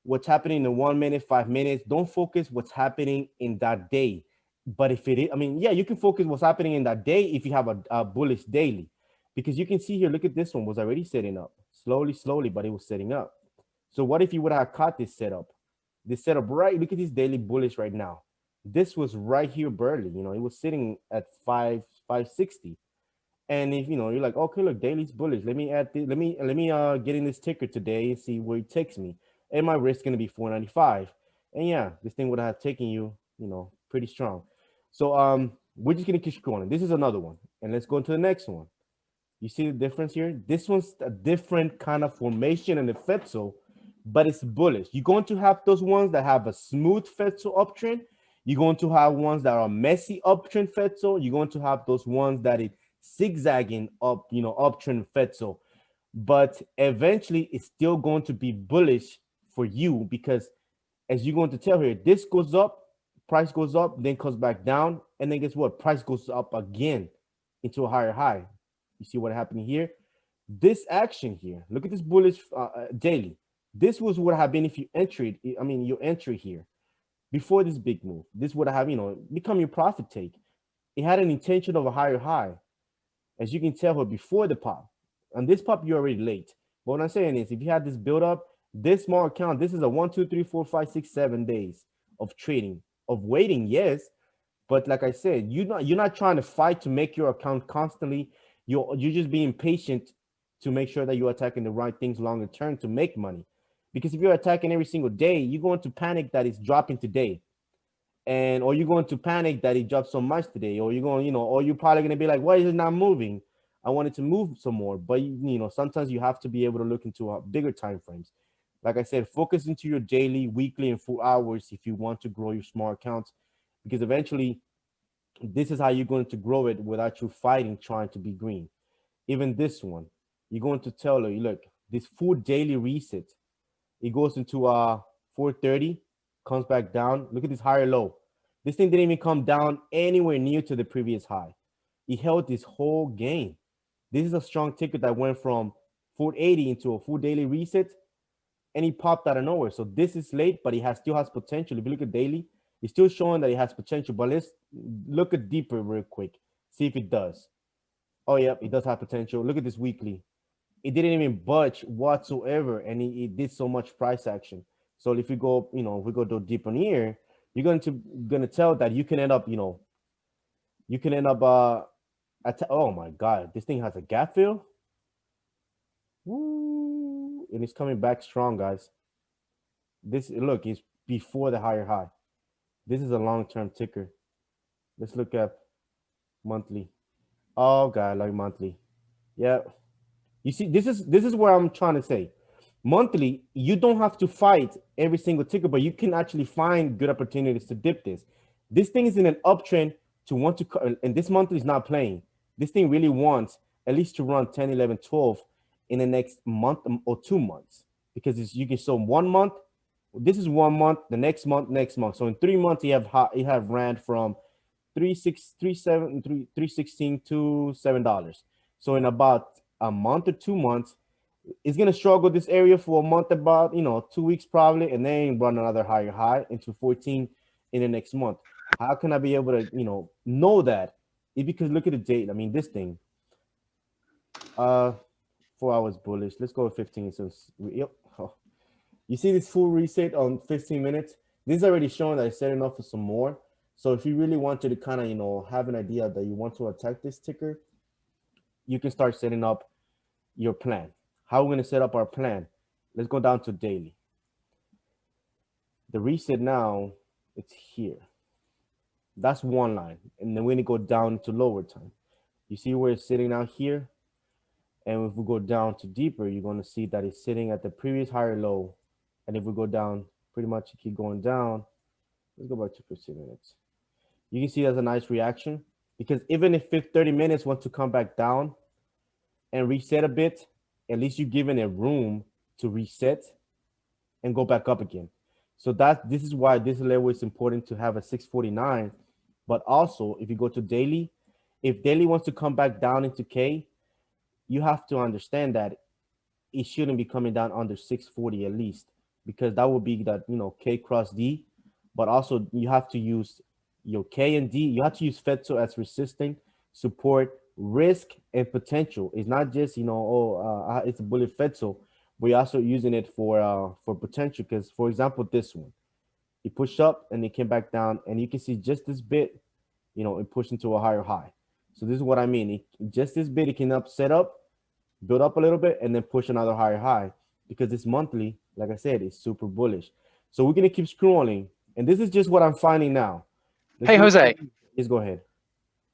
Speaker 1: what's happening in 1 minute, 5 minutes. Don't focus what's happening in that day. But if it is, I mean, yeah, you can focus what's happening in that day if you have a bullish daily, because you can see here, look at this one was already setting up slowly, but it was setting up. So what if you would have caught this setup right? Look at this daily bullish right now. This was right here barely, you know, it was sitting at 560. And if you know, you're like, okay, look, daily's bullish. Let me add this, let me get in this ticker today and see where it takes me. And my risk gonna be 495. And yeah, this thing would have taken you, you know, pretty strong. So we're just gonna keep scrolling. This is another one, and let's go into the next one. You see the difference here? This one's a different kind of formation in the FEDSO, but it's bullish. You're going to have those ones that have a smooth FEDSO uptrend. You're going to have ones that are messy uptrend FEDSO. You're going to have those ones that it zigzagging up, you know, uptrend FEDSO. But eventually, it's still going to be bullish for you, because as you're going to tell here, this goes up, price goes up, then comes back down, and then guess what? Price goes up again into a higher high. You see what happened here? This action here, look at this bullish daily. This was what have been if you entered, I mean, your entry here before this big move. This would have, you know, become your profit take. It had an intention of a higher high, as you can tell here before the pop. And this pop, you're already late. But what I'm saying is, if you had this build up, this small account, this is a 1, 2, 3, 4, 5, 6, 7 days of trading, of waiting, yes. But like I said, you're not trying to fight to make your account constantly. You're just being patient to make sure that you're attacking the right things longer term to make money. Because if you're attacking every single day, you're going to panic that it's dropping today. And or you're going to panic that it dropped so much today, or you're going, you know, or you're probably going to be like, why is it not moving? I want it to move some more. But you know, sometimes you have to be able to look into bigger time frames. Like I said, focus into your daily, weekly, and full hours if you want to grow your smart accounts, because eventually this is how you're going to grow it without you fighting trying to be green. Even this one, you're going to tell her, look, this full daily reset, it goes into 430, comes back down. Look at this higher low. This thing didn't even come down anywhere near to the previous high. It held this whole game. This is a strong ticket that went from 480 into a full daily reset, and he popped out of nowhere. So this is late, but it still has potential. If you look at daily, it's still showing that it has potential. But let's look at deeper real quick, see if it does. Oh, yep, it does have potential. Look at this weekly. It didn't even budge whatsoever, and it did so much price action. So if we go, if we go deep on here, you're gonna tell that you can end up, oh my God, this thing has a gap fill. Woo, and it's coming back strong, guys. This, look, is before the higher high. This is a long-term ticker. Let's look at monthly. Oh God, like monthly. Yeah. You see, this is where I'm trying to say. Monthly, you don't have to fight every single ticker, but you can actually find good opportunities to dip this. This thing is in an uptrend to want to, and this monthly is not playing. This thing really wants at least to run 10, 11, 12 in the next month or 2 months, because you can show 1 month. This is 1 month, the next month, next month. So in 3 months, you have ran from 316 to $7. So in about a month or 2 months, it's gonna struggle this area for a month, about 2 weeks probably, and then run another higher high into 14 in the next month. How can I be able to know that? It's because look at the date. I mean, this thing 4 hours bullish. Let's go with 15. So yep. Oh. You see this full reset on 15 minutes. This is already showing that it's setting up for some more. So if you really wanted to kind of have an idea that you want to attack this ticker, you can start setting up your plan. How we're going to set up our plan? Let's go down to daily. The reset now, it's here. That's one line. And then we're going to go down to lower time. You see where it's sitting out here? And if we go down to deeper, you're going to see that it's sitting at the previous higher low. And if we go down, pretty much keep going down. Let's go back to 15 minutes. You can see that's a nice reaction, because even if 30 minutes want to come back down and reset a bit, at least you're giving it room to reset and go back up again. So this is why this level is important to have a 649. But also, if you go to daily, if daily wants to come back down into K, you have to understand that it shouldn't be coming down under 640 at least, because that would be that K cross D. But also you have to use your K and D. You have to use FETSO as resisting, support, risk, and potential. It's not just it's a bullet FETSO, but you're also using it for potential. Because for example, this one, it pushed up and it came back down, and you can see just this bit, it pushed into a higher high. So this is what I mean. Just this bit, it can set up, build up a little bit, and then push another higher high, because this monthly, like I said, is super bullish. So we're gonna keep scrolling, and this is just what I'm finding now.
Speaker 5: Hey, Jose.
Speaker 1: Just go ahead.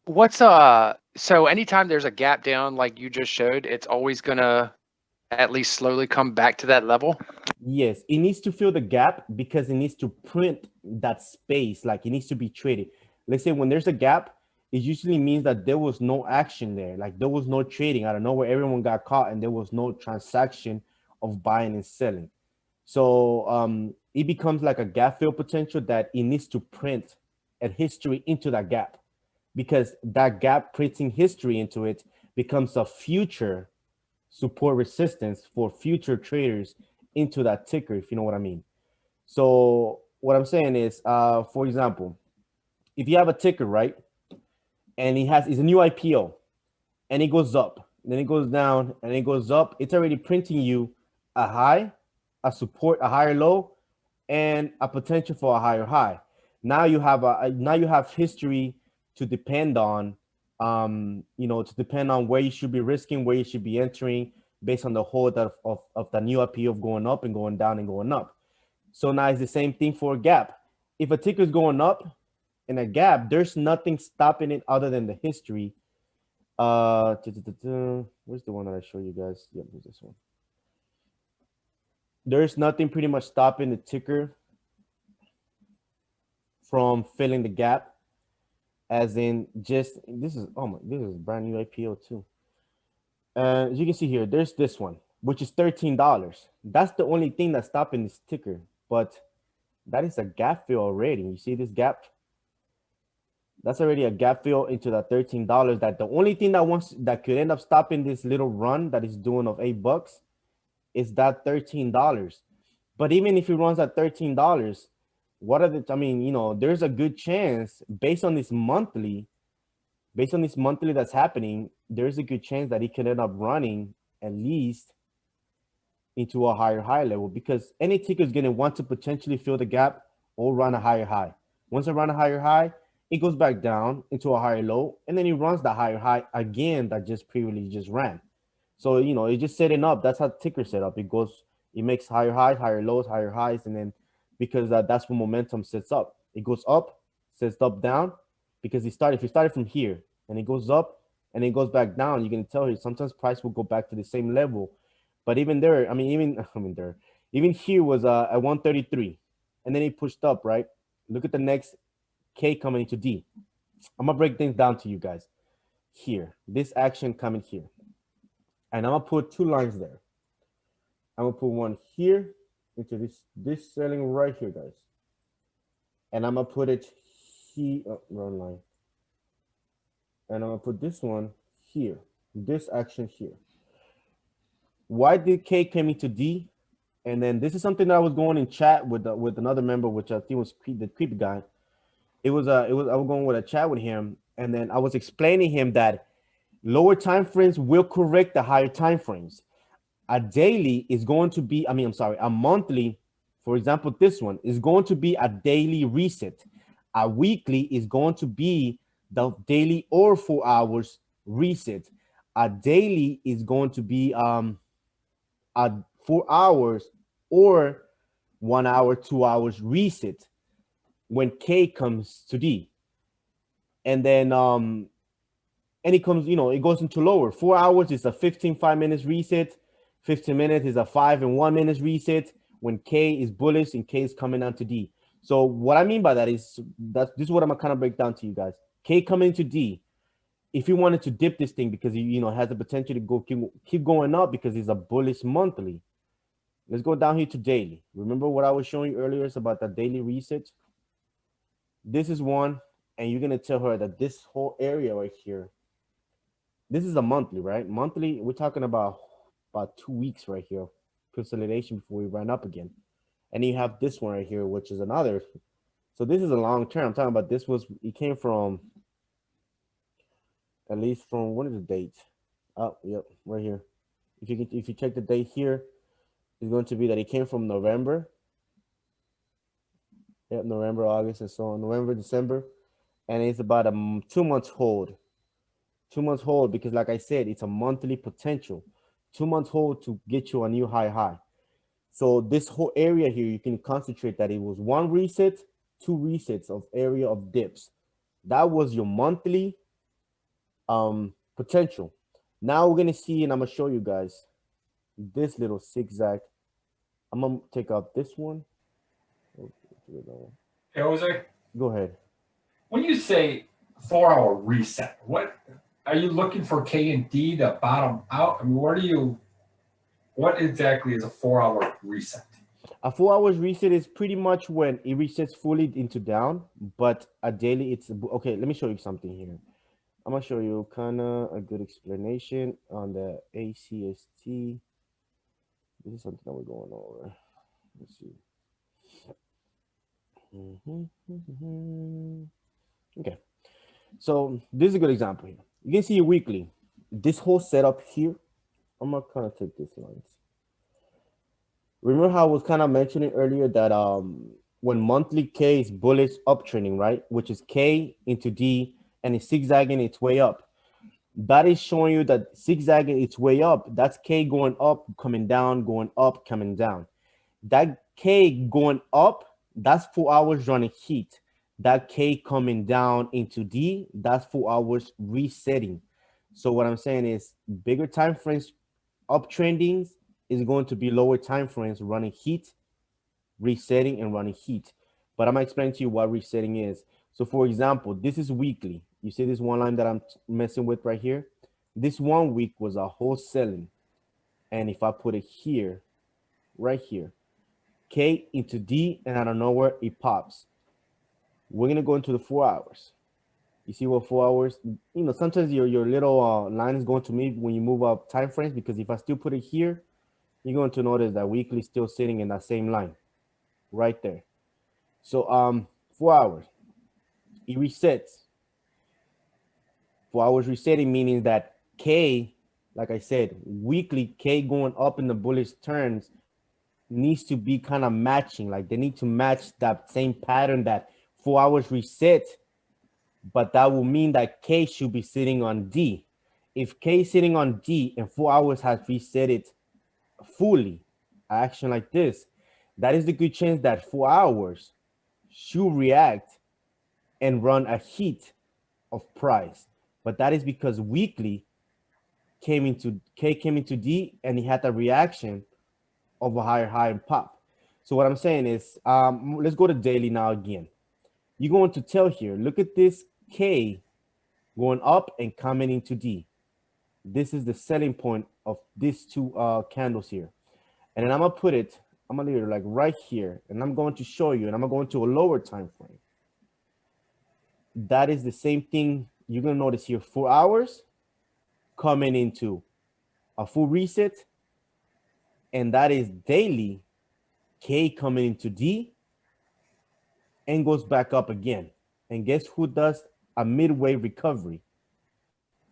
Speaker 5: What's so anytime there's a gap down like you just showed, it's always gonna at least slowly come back to that level?
Speaker 1: Yes, it needs to fill the gap, because it needs to print that space, like it needs to be traded. Let's say when there's a gap, it usually means that there was no action there, like there was no trading out of nowhere, everyone got caught and there was no transaction of buying and selling. So it becomes like a gap fill potential that it needs to print a history into that gap, because that gap printing history into it becomes a future support resistance for future traders into that ticker, if you know what I mean. So what I'm saying is, for example, if you have a ticker, right, and it's a new IPO, and it goes up, then it goes down, and it goes up, it's already printing you a high, a support, a higher low, and a potential for a higher high. Now you have history to depend on, to depend on where you should be risking, where you should be entering, based on the hold of the new IPO of going up and going down and going up. So now it's the same thing for a gap. If a ticker is going up in a gap, there's nothing stopping it other than the history. Where's the one that I show you guys? Yep, here's this one. there's nothing pretty much stopping the ticker from filling the gap. As in, just this is this is brand new IPO too. As you can see here, there's this one, which is $13. That's the only thing that's stopping this ticker, but that is a gap fill already. You see this gap? That's already a gap fill into that $13. That the only thing that could end up stopping this little run that is doing of $8 is that $13. But even if it runs at $13, what are the? I mean, you know, there's a good chance based on this monthly that's happening. There's a good chance that it could end up running at least into a higher level, because any ticker is going to want to potentially fill the gap or run a higher high. Once it runs a higher high, it goes back down into a higher low, and then it runs the higher high again that just previously just ran. So, you know, it's just setting up. That's how ticker set up. It makes higher highs, higher lows, higher highs, and then because that's when momentum sets up. It goes up, sets up, down, because if you started from here and it goes up and it goes back down, you can tell you sometimes price will go back to the same level. But even there, even here was at 133, and then it pushed up, right? Look at the next K coming into D. I'm gonna break things down to you guys. Here, this action coming here, and I'm gonna put two lines there. I'm gonna put one here into this selling right here, guys, and I'm gonna put it here. Oh, wrong line. And I'm gonna put this one here. This action here. Why did K come into D? And then this is something that I was going in chat with another member, which I think was the creepy guy. I was going with a chat with him, and then I was explaining him that lower time frames will correct the higher time frames. A daily is going to be, a monthly, for example, this one is going to be a daily reset. A weekly is going to be the daily or 4 hours reset. A daily is going to be a 4 hours or 1 hour, 2 hours reset when K comes to D. And then and it comes, it goes into lower. 4 hours is a 5 minutes reset. 15 minutes is a 5 and 1 minute reset when K is bullish and K is coming down to D. So what I mean by that is this is what I'm gonna kind of break down to you guys. K coming to D. If you wanted to dip this thing because it has the potential to keep going up because it's a bullish monthly. Let's go down here to daily. Remember what I was showing you earlier about the daily reset? This is one, and you're gonna tell her that this whole area right here, this is a monthly, right? Monthly, we're talking about 2 weeks right here, consolidation before we run up again. And you have this one right here, which is another. So this is a long term. I'm talking about it came from, at least from, what is the date? Oh, yep, right here. If you check the date here, it's going to be that it came from November. Yep, November, August, and so on. November, December. And it's about a 2 months hold. 2 months hold, because like I said, it's a monthly potential. 2 months hold to get you a new high. So this whole area here, you can concentrate that it was 1 reset, 2 resets of area of dips. That was your monthly potential. Now we're gonna see, and I'm gonna show you guys this little zigzag. I'm gonna take out this one.
Speaker 4: Hey, Jose.
Speaker 1: Go ahead.
Speaker 4: When you say 4-hour reset, what are you looking for? K and D to bottom out? I mean, what exactly is a 4-hour reset?
Speaker 1: A 4 hours reset is pretty much when it resets fully into down, but a daily it's okay. Let me show you something here. I'm gonna show you kind of a good explanation on the ACST. This is something that we're going over. Let's see. Okay, so this is a good example here. You can see a weekly. This whole setup here. I'm gonna kind of take this lines. Remember how I was kind of mentioning earlier that when monthly K is bullish uptrending, right, which is K into D and it's zigzagging its way up. That is showing you that zigzagging its way up. That's K going up, coming down, going up, coming down. That K going up, that's 4 hours running heat. That K coming down into D, that's 4 hours resetting. So what I'm saying is bigger time frames uptrendings is going to be lower time frames running heat, resetting, and running heat. But I'm gonna explain to you what resetting is. So for example, this is weekly. You see this one line that I'm messing with right here? This 1 week was a whole selling. And if I put it here, right here, K into D, and out of nowhere, it pops. We're gonna go into the 4 hours. You see what 4 hours, you know, sometimes your little line is going to move when you move up time frames, because if I still put it here, you're going to notice that weekly is still sitting in that same line right there. So 4 hours, it resets. 4 hours resetting, meaning that K, like I said, weekly K going up in the bullish turns needs to be kind of matching. Like they need to match that same pattern that 4 hours reset, but that will mean that K should be sitting on D. If K is sitting on D and 4 hours has reset it fully, action like this, that is the good chance that 4 hours should react and run a heat of price. But that is because weekly K came into D and he had a reaction of a higher high and pop. So what I'm saying is, let's go to daily now again. You're going to tell here, look at this K going up and coming into D. This is the selling point of these two candles here. And then I'm gonna leave it like right here, and I'm going to show you, and I'm going to a lower time frame. That is the same thing you're gonna notice here. 4 hours coming into a full reset, and that is daily K coming into D and goes back up again. And guess who does a midway recovery?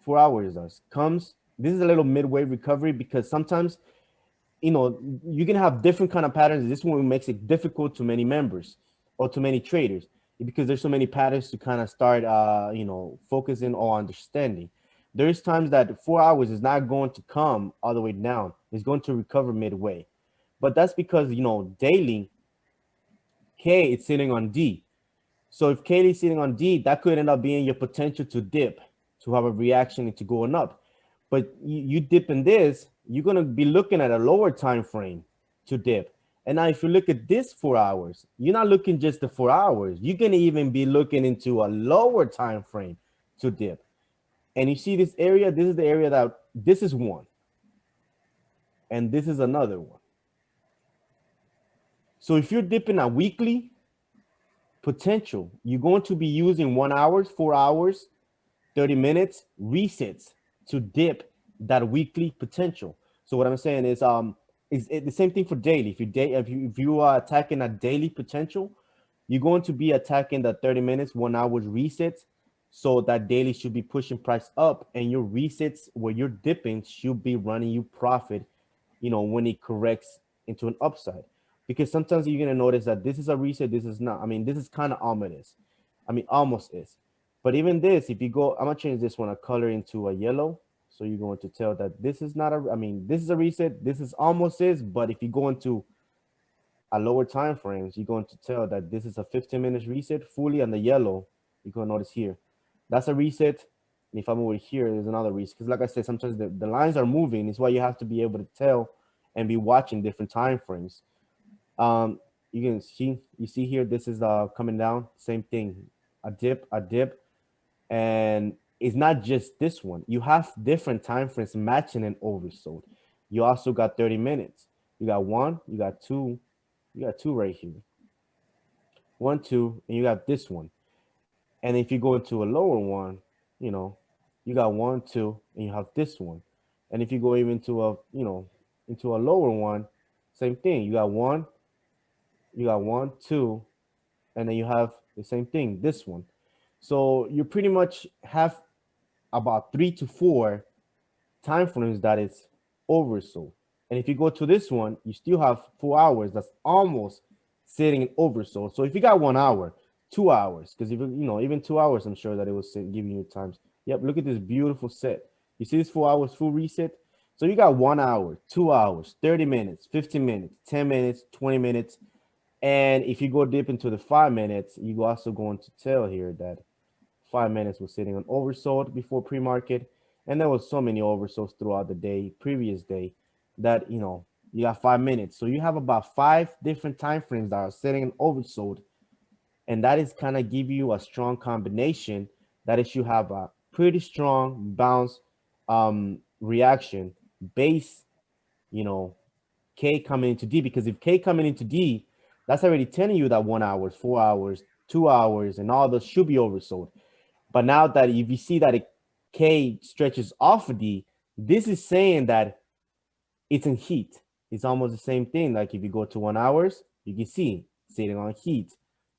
Speaker 1: 4 hours does. This is a little midway recovery, because sometimes, you know, you can have different kind of patterns. This one makes it difficult to many members or to many traders, because there's so many patterns to kind of start, you know, focusing or understanding. There's times that 4 hours is not going to come all the way down. It's going to recover midway. But that's because, you know, daily, K is sitting on D. So if K is sitting on D, that could end up being your potential to dip, to have a reaction into going up. But you dip in this, you're going to be looking at a lower time frame to dip. And now if you look at this 4 hours, you're not looking just the 4 hours. You're going to even be looking into a lower time frame to dip. And you see this area, this is the area that this is one. And this is another one. So if you're dipping a weekly potential, you're going to be using 1 hour, 4 hours, 30 minutes resets to dip that weekly potential. So what I'm saying is the same thing for daily. If you are attacking a daily potential, you're going to be attacking the 30 minutes, 1 hour resets. So that daily should be pushing price up, and your resets where you're dipping should be running you profit, you know, when it corrects into an upside. Because sometimes you're gonna notice that this is a reset, this is not. I mean, this is kind of ominous. I mean, almost is. But even this, if you go, I'm gonna change this one a color into a yellow. So you're going to tell that this is not a, I mean, this is a reset, this is almost is, but if you go into a lower time frames, you're going to tell that this is a 15 minutes reset fully on the yellow. You're gonna notice here. That's a reset. And if I'm over here, there's another reset. Because like I said, sometimes the lines are moving. It's why you have to be able to tell and be watching different time frames. You can see, you see here, this is coming down, same thing, a dip, and it's not just this one. You have different time frames matching an oversold. You also got 30 minutes. You got one, you got two right here. 1, 2, and you got this one. And if you go into a lower one, you know, you got 1, 2, and you have this one. And if you go even to a, you know, into a lower one, same thing. You got 1, 2, and then you have the same thing, this one. So you pretty much have about 3 to 4 time frames that is oversold. And if you go to this one, you still have 4 hours that's almost sitting in oversold. So if you got 1 hour, 2 hours, because if you know, even 2 hours, I'm sure that it was giving you times. Yep, look at this beautiful set. You see this 4 hours full reset? So you got 1 hour, 2 hours, 30 minutes, 15 minutes, 10 minutes, 20 minutes. And if you go deep into the 5 minutes, you're also going to tell here that 5 minutes was sitting on oversold before pre-market. And there was so many oversolds throughout the day, previous day, that, you know, you got 5 minutes. So you have about 5 different time frames that are sitting and oversold. And that is kind of give you a strong combination that it should have a pretty strong bounce reaction base, you know, K coming into D, because if K coming into D, that's already telling you that 1 hour, 4 hours, 2 hours, and all those should be oversold. But now that if you see that K stretches off of D, this is saying that it's in heat. It's almost the same thing. Like if you go to 1 hours, you can see sitting on heat.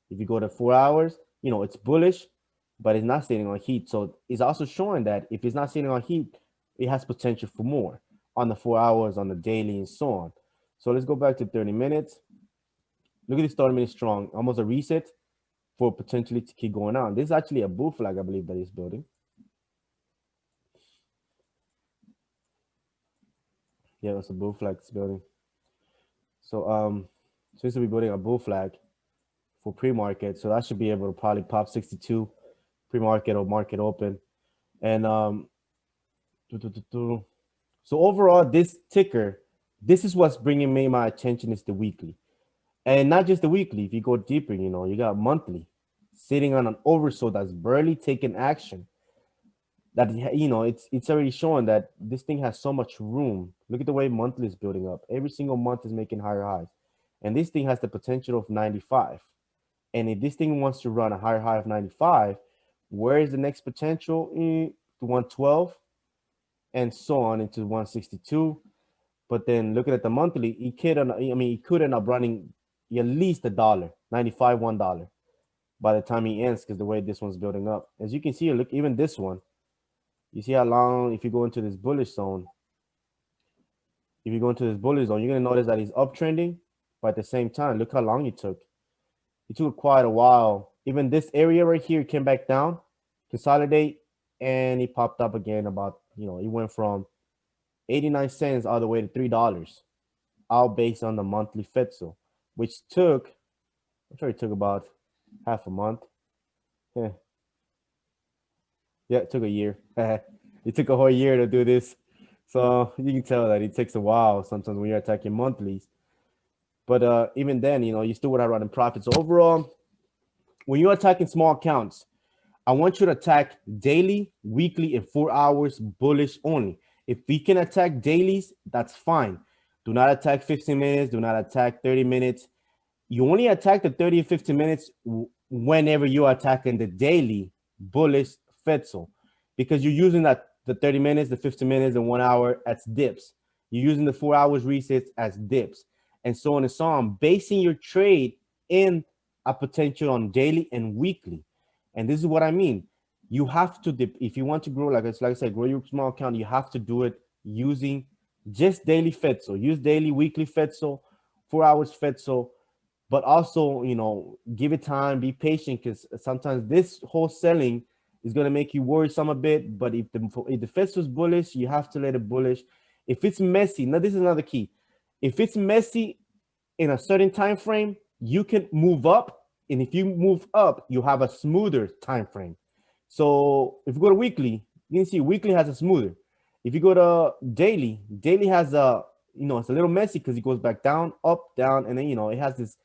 Speaker 1: If you go to 4 hours, you know, it's bullish, but it's not sitting on heat. So it's also showing that if it's not sitting on heat, it has potential for more on the 4 hours, on the daily, and so on. So let's go back to 30 minutes. Look at this 30 minute strong, almost a reset for potentially to keep going on. This is actually a bull flag, I believe, that is building. Yeah, it's a bull flag it's building. So this will be building a bull flag for pre-market. So that should be able to probably pop 62 pre-market or market open. And so overall, this ticker, this is what's bringing me my attention is the weekly. And not just the weekly. If you go deeper, you know, you got monthly sitting on an oversold that's barely taking action. That, you know, it's already showing that this thing has so much room. Look at the way monthly is building up. Every single month is making higher highs. And this thing has the potential of 95. And if this thing wants to run a higher high of 95, where is the next potential? To 112 and so on into 162. But then looking at the monthly, it could end up running at least $1, 95, $1 by the time he ends, because the way this one's building up. As you can see, look, even this one, you see how long, if you go into this bullish zone, you're going to notice that he's uptrending, but at the same time, look how long it took. It took quite a while. Even this area right here came back down, consolidate, and he popped up again about, you know, it went from 89 cents all the way to $3, all based on the monthly FETSO, which took, I'm sure it took about half a month. Yeah, it took a year. It took a whole year to do this. So you can tell that it takes a while sometimes when you're attacking monthlies. But even then, you know, you still would have running profits. So overall, when you're attacking small accounts, I want you to attack daily, weekly, and 4 hours bullish only. If we can attack dailies, that's fine. Do not attack 15 minutes. Do not attack 30 minutes. You only attack the 30 and 15 minutes whenever you're attacking the daily bullish FETSO, because you're using that the 30 minutes, the 15 minutes, and 1 hour as dips. You're using the 4 hours resets as dips, and so on and so on, basing your trade in a potential on daily and weekly. And this is what I mean. You have to dip if you want to grow, like I said, grow your small account. You have to do it using just daily FETSO. Use daily, weekly FETSO, 4 hours FETSO. But also, you know, give it time, be patient, because sometimes this whole selling is going to make you worrisome a bit. But if the FETSO is bullish, you have to let it bullish. If it's messy, now this is another key. If it's messy in a certain time frame, you can move up. And if you move up, you have a smoother time frame. So if you go to weekly, you can see weekly has a smoother. If you go to daily, daily has a, you know, it's a little messy because it goes back down, up, down, and then, you know, it has this,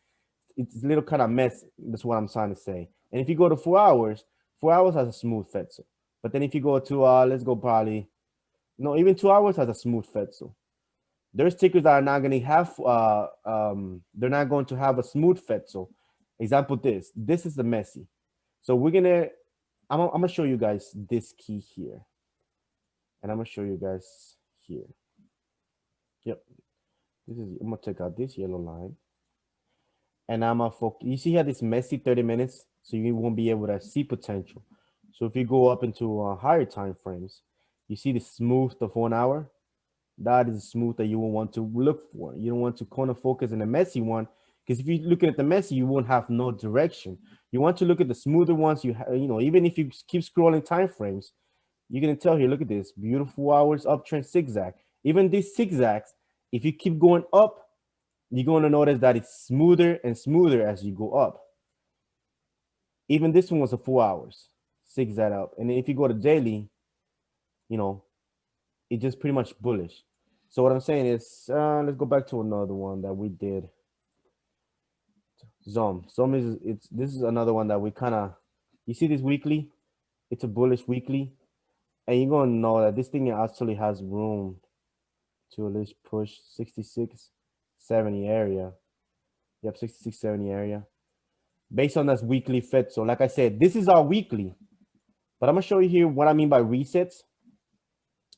Speaker 1: it's a little kind of mess. That's what I'm trying to say. And if you go to 4 hours, 4 hours has a smooth FETSO. But then if you go to, let's go probably, no, even 2 hours has a smooth FETSO. There's tickers that are not going to have, they're not going to have a smooth FETSO. Example, this is the messy. So we're going to, I'm going to show you guys this key here. And I'm going to show you guys here. Yep. I'm going to take out this yellow line. And I'm going to focus. You see how this messy 30 minutes? So you won't be able to see potential. So if you go up into higher time frames, you see the smooth of 1 hour. That is smooth that you will want to look for. You don't want to corner focus in the messy one, because if you're looking at the messy, you won't have no direction. You want to look at the smoother ones. You know, even if you keep scrolling time frames, you're gonna tell here. Look at this beautiful hours uptrend zigzag. Even these zigzags, if you keep going up, you're going to notice that it's smoother and smoother as you go up. Even this one was a 4 hours zigzag up, and if you go to daily, you know, it's just pretty much bullish. So what I'm saying is, let's go back to another one that we did. Zoom is this is another one that we kind of, you see this weekly, it's a bullish weekly, and you're gonna know that this thing actually has room to at least push 66, 70 area. Yep, 66, 70 area based on this weekly fit. So like I said, this is our weekly, but I'm gonna show you here what I mean by resets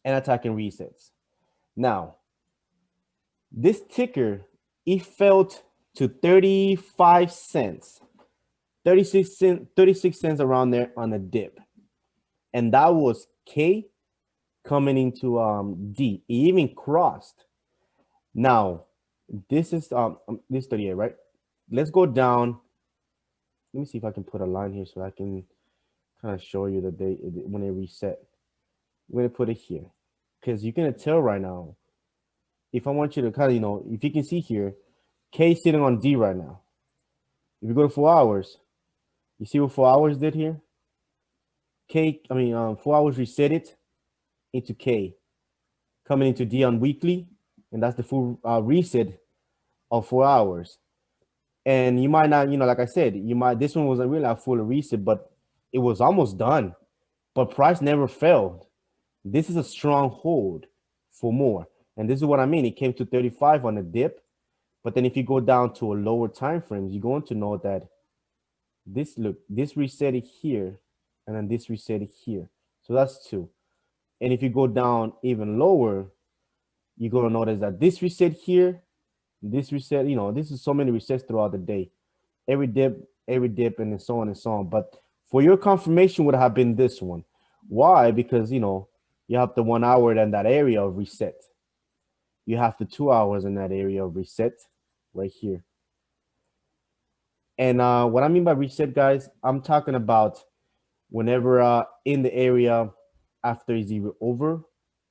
Speaker 1: and attacking resets. Now, this ticker, it felt to 35 cents, 36 cents around there on a dip. And that was K coming into D. It even crossed. Now, this is this 38, right? Let's go down. Let me see if I can put a line here so I can kind of show you that they when they reset. I'm gonna put it here because you can tell right now. If I want you to kind of, you know, if you can see here, K sitting on D right now. If you go to 4 hours, you see what 4 hours did here? 4 hours reset it into K, coming into D on weekly, and that's the full reset of 4 hours. And you might not, you know, like I said, this one wasn't really a full reset, but it was almost done. But price never failed. This is a strong hold for more. And this is what I mean. It came to 35 on the dip. But then if you go down to a lower time frames, you're going to know that this reset it here, and then this reset it here. So that's 2. And if you go down even lower, you're going to notice that this reset here, this reset, you know, this is so many resets throughout the day. Every dip, and then so on and so on. But for your confirmation would have been this one. Why? Because, you know, you have the 1 hour in that area of reset. You have the 2 hours in that area of reset right here. And what I mean by reset, guys, I'm talking about whenever in the area after is either over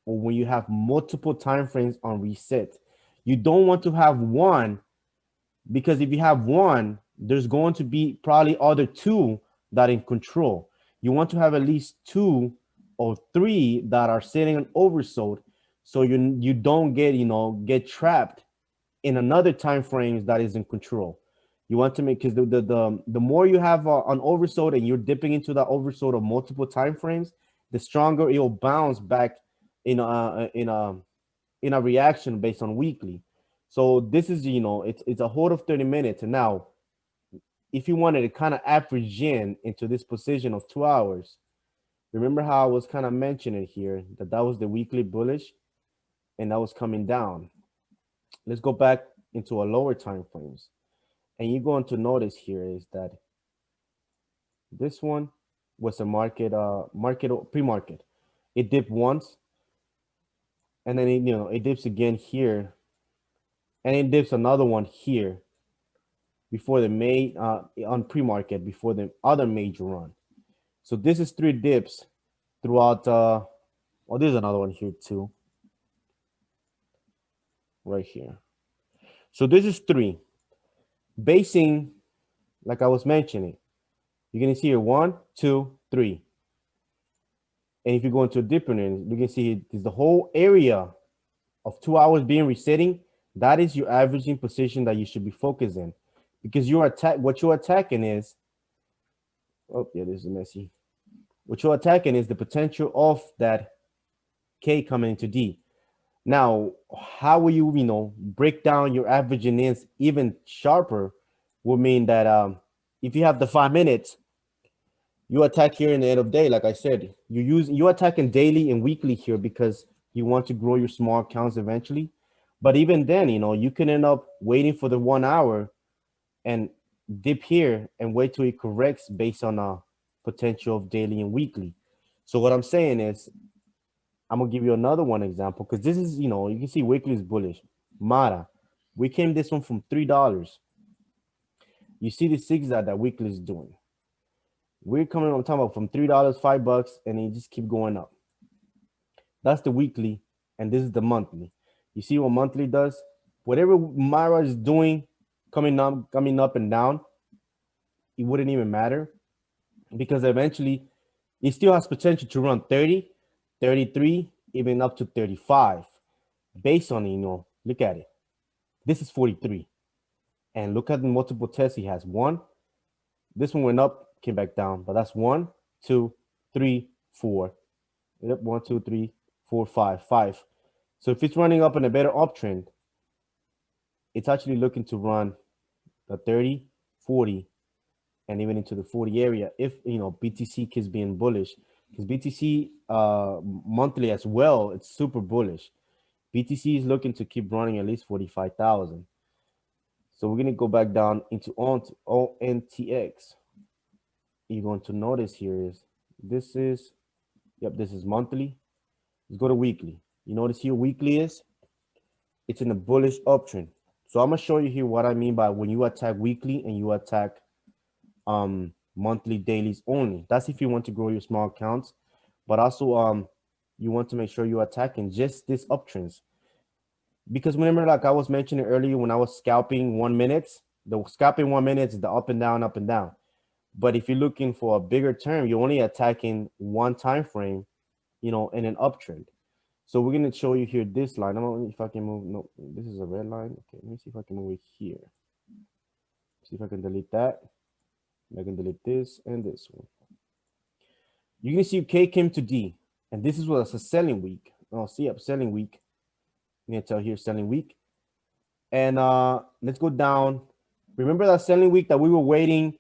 Speaker 1: or when you have multiple time frames on reset. You don't want to have one, because if you have one, there's going to be probably other 2 that are in control. You want to have at least 2 or 3 that are sitting on oversold, so you don't get trapped in another time frames that is in control. You want to make, because the more you have on oversold and you're dipping into that oversold of multiple time frames, the stronger it will bounce back in a reaction based on weekly. So this is, you know, it's a hold of 30 minutes. And now, if you wanted to kind of average into this position of 2 hours, remember how I was kind of mentioning here that was the weekly bullish, and that was coming down. Let's go back into a lower time frames, and you're going to notice here is that this one was a pre-market. It dipped once, and then it dips again here, and it dips another one here before the on pre-market before the other major run. So this is 3 dips throughout. There's another one here too, right here. So this is 3. Basing, like I was mentioning, you're gonna see here 1, 2, 3. And if you go into a different end, you can see there's the whole area of 2 hours being resetting. That is your averaging position that you should be focusing, because what you're attacking is, this is messy. What you're attacking is the potential of that K coming into D. Now, how will you, break down your averaging ins even sharper? Would mean that if you have the 5 minutes, you attack here in the end of day. Like I said, you're attacking daily and weekly here because you want to grow your small accounts eventually. But even then, you can end up waiting for the 1 hour and dip here and wait till it corrects based on a potential of daily and weekly. So what I'm saying is, I'm gonna give you another one example, because this is, you can see weekly is bullish. Mara, we came this one from $3. You see the zigzag that weekly is doing. We're coming, I'm talking about from $3, $5, and it just keep going up. That's the weekly, and this is the monthly. You see what monthly does? Whatever Mara is doing, coming up and down, it wouldn't even matter, because eventually it still has potential to run 30, 33, even up to 35. based on it, you know, look at it. This is 43. And look at the multiple tests he has. One, this one went up, came back down, but that's 1, 2, 3, 4. Yep, 1, 2, 3, 4, 5, 5. So if it's running up in a better uptrend, it's actually looking to run the 30, 40, and even into the 40 area if, you know, BTC keeps being bullish. Because BTC monthly as well, it's super bullish. BTC is looking to keep running at least 45,000. So we're going to go back down into ONTX. You're going to notice here is this is, yep, this is monthly. Let's go to weekly. You notice here weekly is, it's in a bullish uptrend. So I'm going to show you here what I mean by when you attack weekly and you attack monthly dailies only. That's if you want to grow your small accounts, but also you want to make sure you're attacking just this uptrends. Because remember, like I was mentioning earlier, when I was scalping 1 minute, the scalping 1 minute is the up and down, up and down. But if you're looking for a bigger term, you're only attacking one time frame, you know, in an uptrend. So we're going to show you here this line. I don't know if I can move. No, this is a red line. Okay, let me see if I can move it here. See if I can delete that. I can delete this and this one. You can see K came to D, and this is what's a selling week. Oh, see up selling week. I'm gonna tell here selling week, and let's go down. Remember that selling week that we were waiting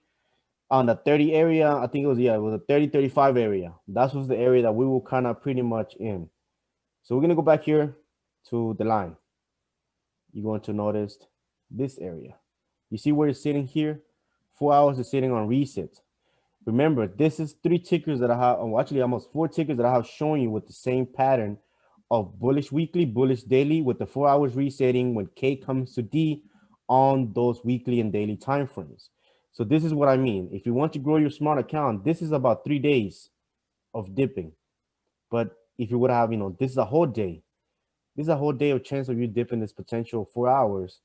Speaker 1: on the 30 area? I think it was, yeah, it was a 30, 35 area. That was the area that we were kind of pretty much in. So we're gonna go back here to the line. You're going to notice this area. You see where it's sitting here? 4 hours is sitting on reset. Remember, this is 3 tickers that I have, or actually almost 4 tickers that I have shown you with the same pattern of bullish weekly, bullish daily, with the 4 hours resetting when K comes to D on those weekly and daily time frames. So this is what I mean. If you want to grow your smart account, this is about 3 days of dipping. But if you would have, you know, this is a whole day. This is a whole day of chance of you dipping this potential 4 hours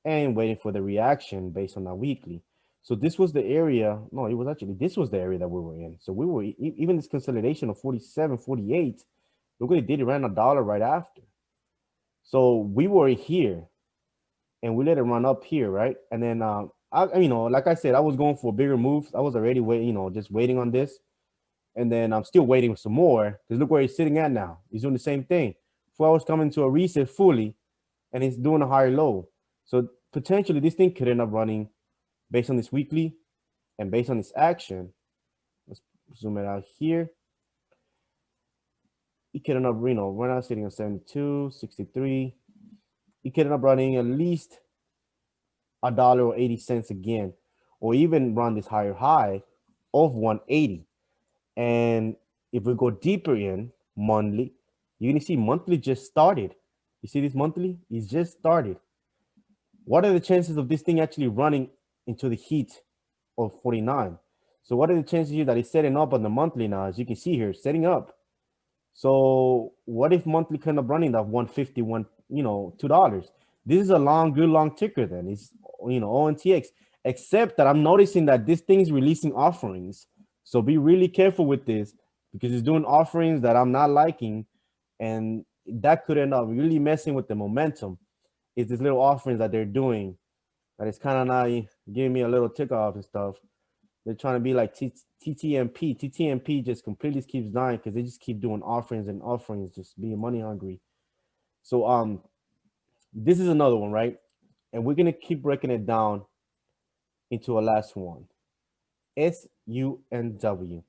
Speaker 1: and waiting for the reaction based on that weekly. So this was the area. No, it was actually, this was the area that we were in. So we were, even this consolidation of 47, 48, look what it did. It ran $1 right after. So we were here and we let it run up here, right? And then, you know, like I said, I was going for bigger moves. I was already waiting, you know, just waiting on this. And then I'm still waiting for some more, because look where he's sitting at now. He's doing the same thing. 4 hours coming to a reset fully, and it's doing a higher low. So potentially this thing could end up running based on this weekly and based on this action. Let's zoom it out here. It could end up, you know, we're not sitting on 72, 63. It could end up running at least $1.80 again, or even run this higher high of 180. And if we go deeper in monthly, you're gonna see monthly just started. You see this monthly? It's just started. What are the chances of this thing actually running into the heat of 49? So what are the chances here that it's setting up on the monthly now? As you can see here, setting up. So what if monthly kind of running that 151, you know, $2? This is a long, good long ticker then. It's, you know, ONTX, except that I'm noticing that this thing is releasing offerings. So be really careful with this, because it's doing offerings that I'm not liking, and that could end up really messing with the momentum. It's these little offerings that they're doing that is kind of not giving me a little tick off and stuff. They're trying to be like TTMP. TTMP just completely keeps dying because they just keep doing offerings and offerings, just being money hungry. So this is another one, right? And we're gonna keep breaking it down into a last one. SUNW.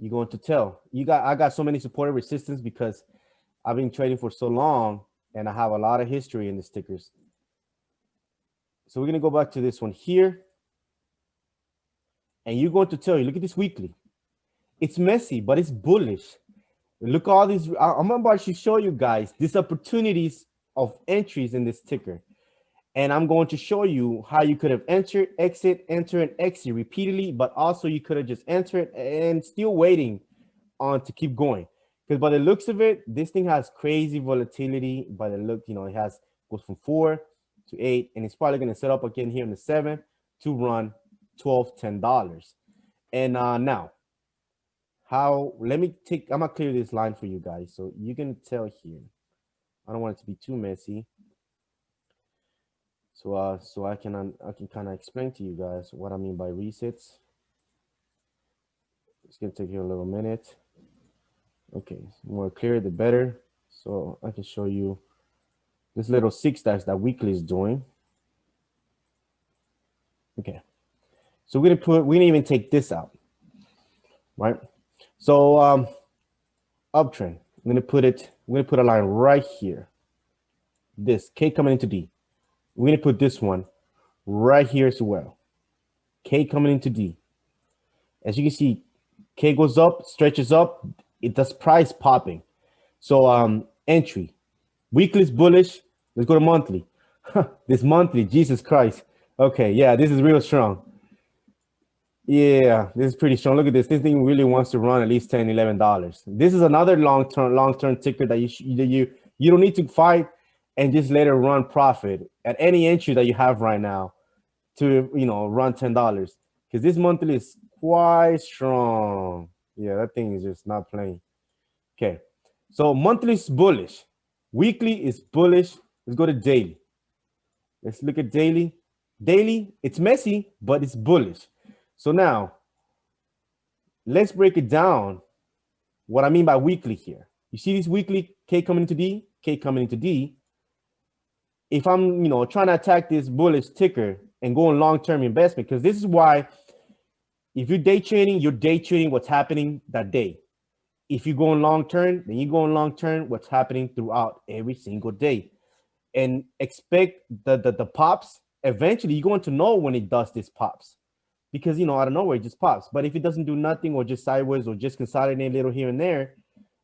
Speaker 1: You're going to tell. I got so many supported resistance because I've been trading for so long and I have a lot of history in the stickers. So we're gonna go back to this one here. And you're going to tell you, look at this weekly. It's messy, but it's bullish. Look at all these. I'm about to show you guys these opportunities of entries in this ticker. And I'm going to show you how you could have entered, exit, enter, and exit repeatedly, but also you could have just entered and still waiting on to keep going. Because by the looks of it, this thing has crazy volatility. By the look, you know, it goes from 4 to 8, and it's probably going to set up again here in the 7 to run $12, $10. And now, I'm gonna clear this line for you guys so you can tell here. I don't want it to be too messy. So so I can kind of explain to you guys what I mean by resets. It's gonna take you a little minute. Okay, the more clear the better. So I can show you this little 6 stacks that weekly is doing. Okay, so we're gonna even take this out, right? So uptrend. We're gonna put a line right here. This K coming into D. We're gonna put this one right here as well. K coming into D. As you can see, K goes up, stretches up. It does price popping. So entry. Weekly is bullish. Let's go to monthly. This monthly, Jesus Christ. Okay, yeah, this is real strong. Yeah, this is pretty strong. Look at this. This thing really wants to run at least $10, $11. This is another long-term ticker that you don't need to fight and just let it run profit at any entry that you have right now to run $10, because this monthly is quite strong. Yeah, that thing is just not playing. Okay, so monthly is bullish, weekly is bullish. Let's go to daily. Let's look at daily. Daily, it's messy, but it's bullish. So now let's break it down. What I mean by weekly here, you see this weekly K coming into D, K coming into D. If I'm trying to attack this bullish ticker and go on long-term investment, because this is why if you're day trading what's happening that day. If you go on long-term, then you go on long-term what's happening throughout every single day, and expect the pops. Eventually you're going to know when it does this pops, because out of nowhere it just pops. But if it doesn't do nothing, or just sideways, or just consolidate a little here and there,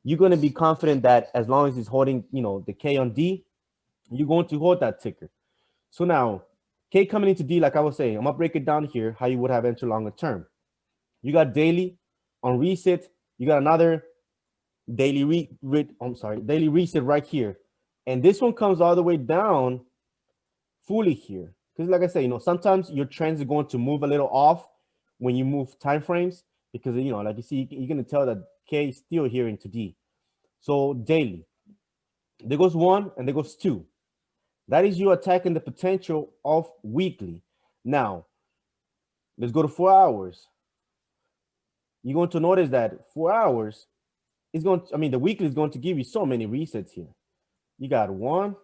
Speaker 1: you're going to be confident that as long as it's holding the K on D, you're going to hold that ticker. So now K coming into D, like I was saying, I'm gonna break it down here how you would have entered longer term. You got daily on reset, you got another daily reset right here, and this one comes all the way down fully here, because like I say, sometimes your trends are going to move a little off when you move time frames, because like you see, you're going to tell that K is still here into D. So daily, there goes 1 and there goes 2. That is you attacking the potential of weekly. Now let's go to 4 hours. You're going to notice that 4 hours is going to, the weekly is going to give you so many resets here. You got 1,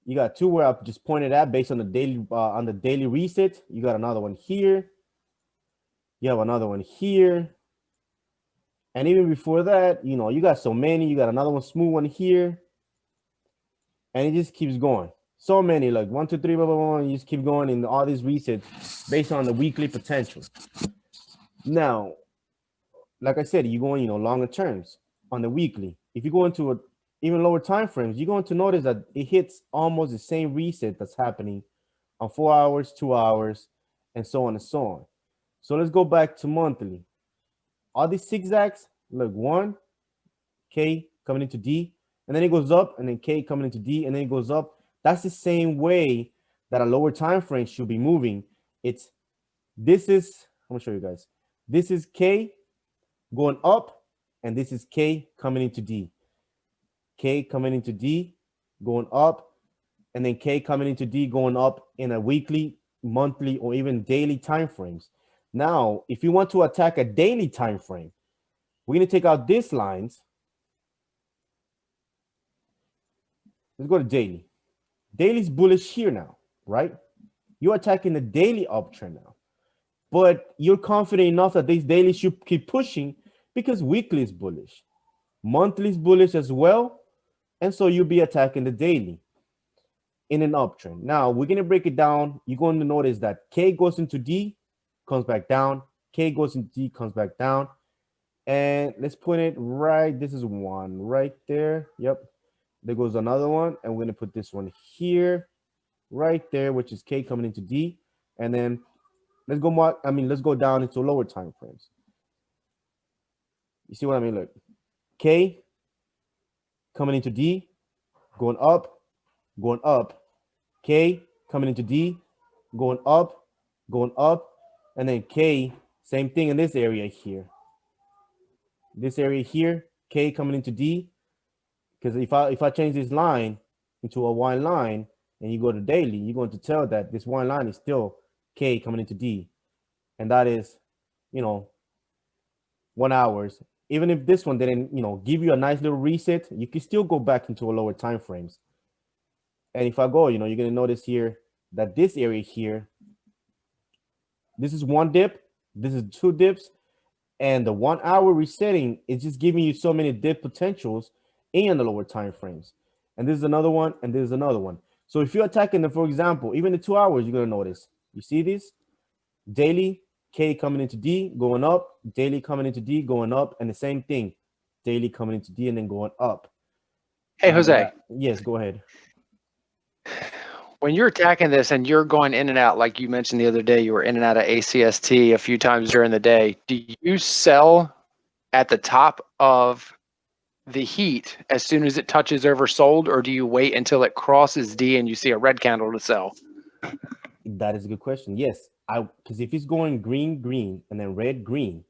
Speaker 1: you got 2 where I just pointed at based on the daily reset. You got another one here. You have another one here. And even before that, you got so many. You got another one, smooth one here. And it just keeps going. So many, like 1, 2, 3, blah, blah, blah. You just keep going in all these resets based on the weekly potential. Now, like I said, you're going, longer terms on the weekly. If you go into even lower time frames, you're going to notice that it hits almost the same reset that's happening on 4 hours, 2 hours, and so on and so on. So let's go back to monthly. All these zigzags, look, 1, K coming into D, and then it goes up, and then K coming into D, and then it goes up. That's the same way that a lower time frame should be moving. I'm gonna show you guys. This is K going up, and this is K coming into D. K coming into D, going up, and then K coming into D, going up in a weekly, monthly, or even daily time frames. Now, if you want to attack a daily time frame, we're going to take out these lines. Let's go to daily. Daily's bullish here now, right? You're attacking the daily uptrend now, but you're confident enough that this daily should keep pushing because weekly is bullish. Monthly is bullish as well. And so you'll be attacking the daily in an uptrend. Now we're going to break it down. You're going to notice that K goes into D, comes back down. K goes into D, comes back down. And let's put it right. This is one right there. Yep. There goes another one. And we're going to put this one here, right there, which is K coming into D. And then let's go down into lower time frames. You see what I mean? Look, K coming into D, going up, K coming into D, going up, and then K, same thing in this area here. This area here, K coming into D, Because if I change this line into a wine line and you go to daily, you're going to tell that this wine line is still K coming into D, and that is, 1 hours. Even if this one didn't, give you a nice little reset, you can still go back into a lower time frames. And if I go, you're going to notice here that this area here, this is one dip, this is two dips, and the 1 hour resetting is just giving you so many dip potentials in the lower time frames. And this is another one, and this is another one. So if you're attacking them, for example, even the 2 hours, you're going to notice, you see this? Daily, K coming into D, going up, daily coming into D, going up, and the same thing, daily coming into D and then going up.
Speaker 5: Hey, Jose.
Speaker 1: Yes, go ahead.
Speaker 5: When you're attacking this and you're going in and out, like you mentioned the other day, you were in and out of ACST a few times during the day. Do you sell at the top of the heat as soon as it touches oversold, or do you wait until it crosses D and you see a red candle to sell?
Speaker 1: That is a good question. Yes, because if it's going green, green, and then red, green,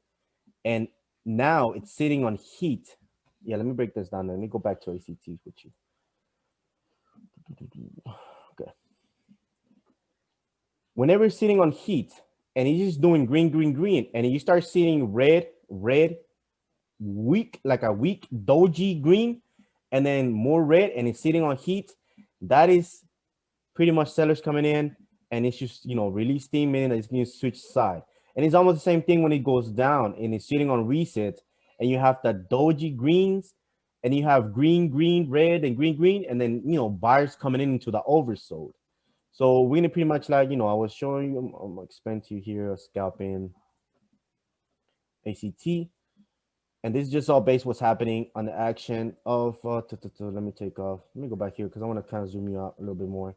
Speaker 1: and now it's sitting on heat. Yeah, let me break this down. Let me go back to ACT with you. Okay. Whenever it's sitting on heat and it's just doing green, green, green, and you start seeing red, red, weak, like a weak doji green, and then more red, and it's sitting on heat, that is pretty much sellers coming in, and it's just, release steam, meaning that it's going to switch side. And it's almost the same thing when it goes down and it's sitting on reset, and you have the doji greens, and you have green, green, red, and green, green, and then, buyers coming into the oversold. So we're going to pretty much, like, I was showing you, I'm going to explain to you here, scalping ACT. And this is just all based what's happening on the action of, let me go back here because I want to kind of zoom you out a little bit more.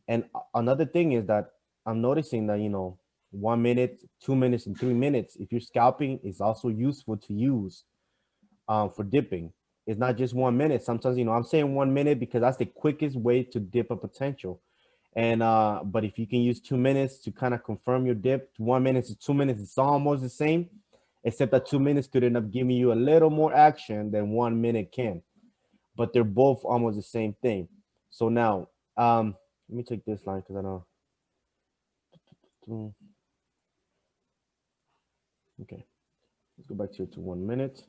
Speaker 1: And another thing is that I'm noticing that, 1 minute, 2 minutes, and 3 minutes, if you're scalping, is also useful to use for dipping. It's not just 1 minute. Sometimes, I'm saying 1 minute because that's the quickest way to dip a potential. And but if you can use 2 minutes to kind of confirm your dip, 1 minute to 2 minutes, it's almost the same, except that 2 minutes could end up giving you a little more action than 1 minute can. But they're both almost the same thing. So now, let me take this line because I know. Okay, let's go back here to 1 minute.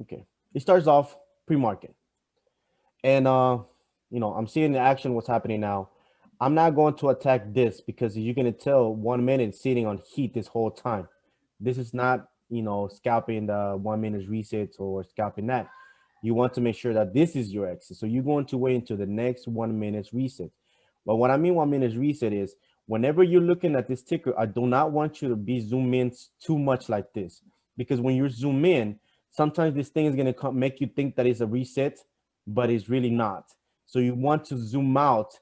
Speaker 1: Okay, it starts off pre-market, and I'm seeing the action, what's happening now. I'm not going to attack this because you're going to tell 1 minute sitting on heat this whole time. This is not, scalping the 1 minute resets or scalping that. You want to make sure that this is your exit. So you're going to wait until the next 1 minute reset. But what I mean 1 minute reset is whenever you're looking at this ticker, I do not want you to be zoom in too much like this, because when you're zoom in, sometimes this thing is going to make you think that it's a reset, but it's really not. So you want to zoom out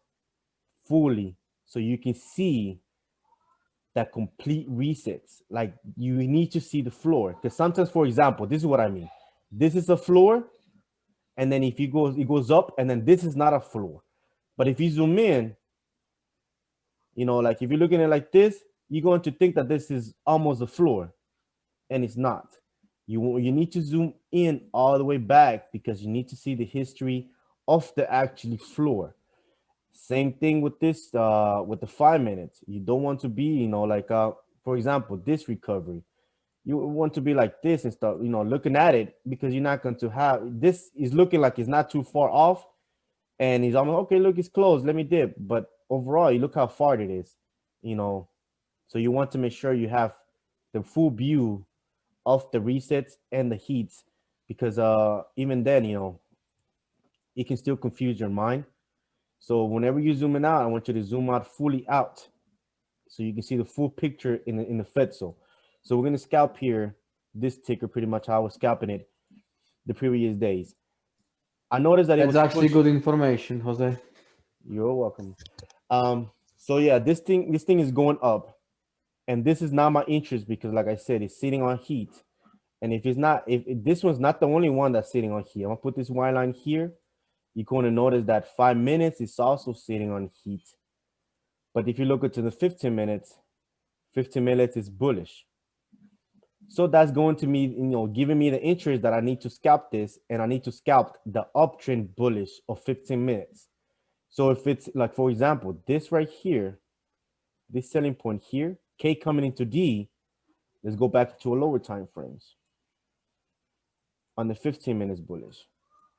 Speaker 1: fully so you can see that complete resets. Like, you need to see the floor, because sometimes, for example, this is what I mean. This is a floor, and then if it goes up, and then this is not a floor. But if you zoom in, like if you're looking at it like this, you're going to think that this is almost a floor, and it's not. You need to zoom in all the way back because you need to see the history of the actual floor. Same thing with this, with the 5 minutes. You don't want to be, for example, this recovery. You want to be like this and stuff, looking at it, because you're not going to have, this is looking like it's not too far off. And he's almost, okay, look, it's closed, let me dip. But overall, you look how far it is, So you want to make sure you have the full view of the resets and the heats, because even then, it can still confuse your mind. So whenever you're zooming out, I want you to zoom out fully out so you can see the full picture in the FEDSO. So we're going to scalp here this ticker pretty much how I was scalping it the previous days. I noticed that
Speaker 6: it's actually good information, Jose.
Speaker 1: You're welcome. So yeah, this thing is going up, and this is not my interest because, like I said, it's sitting on heat. And if this one's not the only one that's sitting on heat, I'm gonna put this Y line here. You're going to notice that 5 minutes is also sitting on heat. But if you look into the 15 minutes is bullish. So that's going to me, giving me the interest that I need to scalp this, and I need to scalp the uptrend bullish of 15 minutes. So if it's like, for example, this right here, this selling point here, K coming into D, let's go back to a lower time frames on the 15 minutes bullish.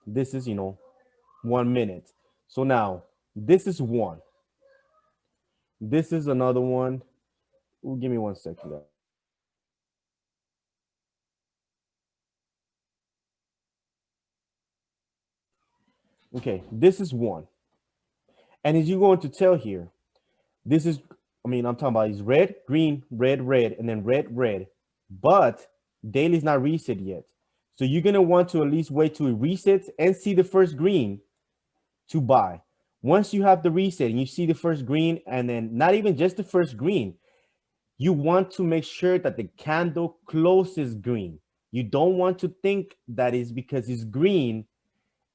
Speaker 1: This is, 1 minute. So now this is one. This is another one. Ooh, give me 1 second. Okay, this is one. And as you're going to tell here, this is, I'm talking about is red, green, red, red, and then red, red. But daily's not reset yet. So you're going to want to at least wait till it resets and see the first green to buy. Once you have the reset and you see the first green, and then not even just the first green, you want to make sure that the candle closes green. You don't want to think that is because it's green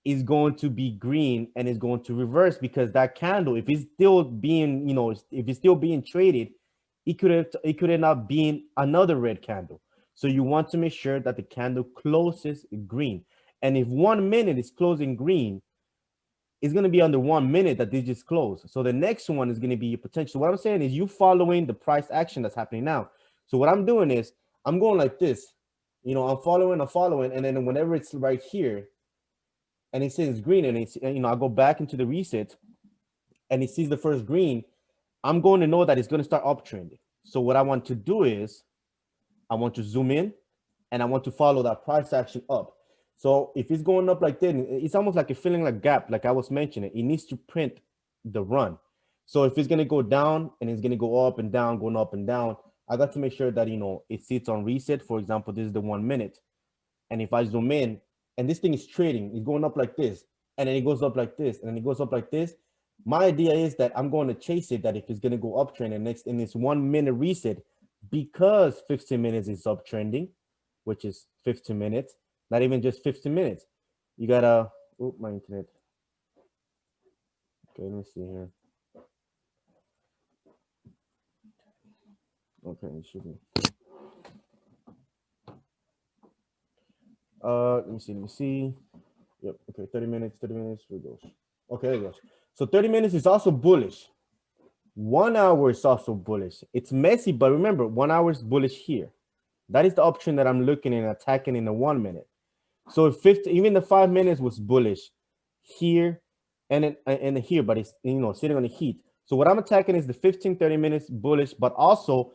Speaker 1: is going to be green and is going to reverse, because that candle, if it's still being, if it's still being traded, it could end up being another red candle. So you want to make sure that the candle closes green. And if 1 minute is closing green, it's going to be under 1 minute that they just close. So the next one is going to be your potential. So what I'm saying is you following the price action that's happening now. So what I'm doing is I'm going like this, I'm following, and then whenever it's right here, and it says green, and it's, I go back into the reset and it sees the first green, I'm going to know that it's going to start uptrending. So what I want to do is I want to zoom in and I want to follow that price action up. So if it's going up like that, it's almost like a feeling like gap, like I was mentioning, it needs to print the run. So if it's going to go down and it's going to go up and down, going up and down, I got to make sure that, it sits on reset. For example, this is the 1 minute. And if I zoom in, and this thing is trading, it's going up like this, and then it goes up like this, and then it goes up like this. My idea is that I'm going to chase it, that if it's going to go uptrend and next in this 1 minute reset, because 15 minutes is uptrending, which is 15 minutes, not even just 15 minutes. You gotta, oh, my internet. Okay, let me see here. Okay, it should be. Let me see. Yep, okay, 30 minutes, here it goes. Okay, there it goes. So 30 minutes is also bullish. 1 hour is also bullish. It's messy, but remember, 1 hour is bullish here. That is the option that I'm looking and attacking in the 1 minute. So if 50, even the 5 minutes was bullish here and here, but it's, sitting on the heat. So what I'm attacking is the 15, 30 minutes bullish, but also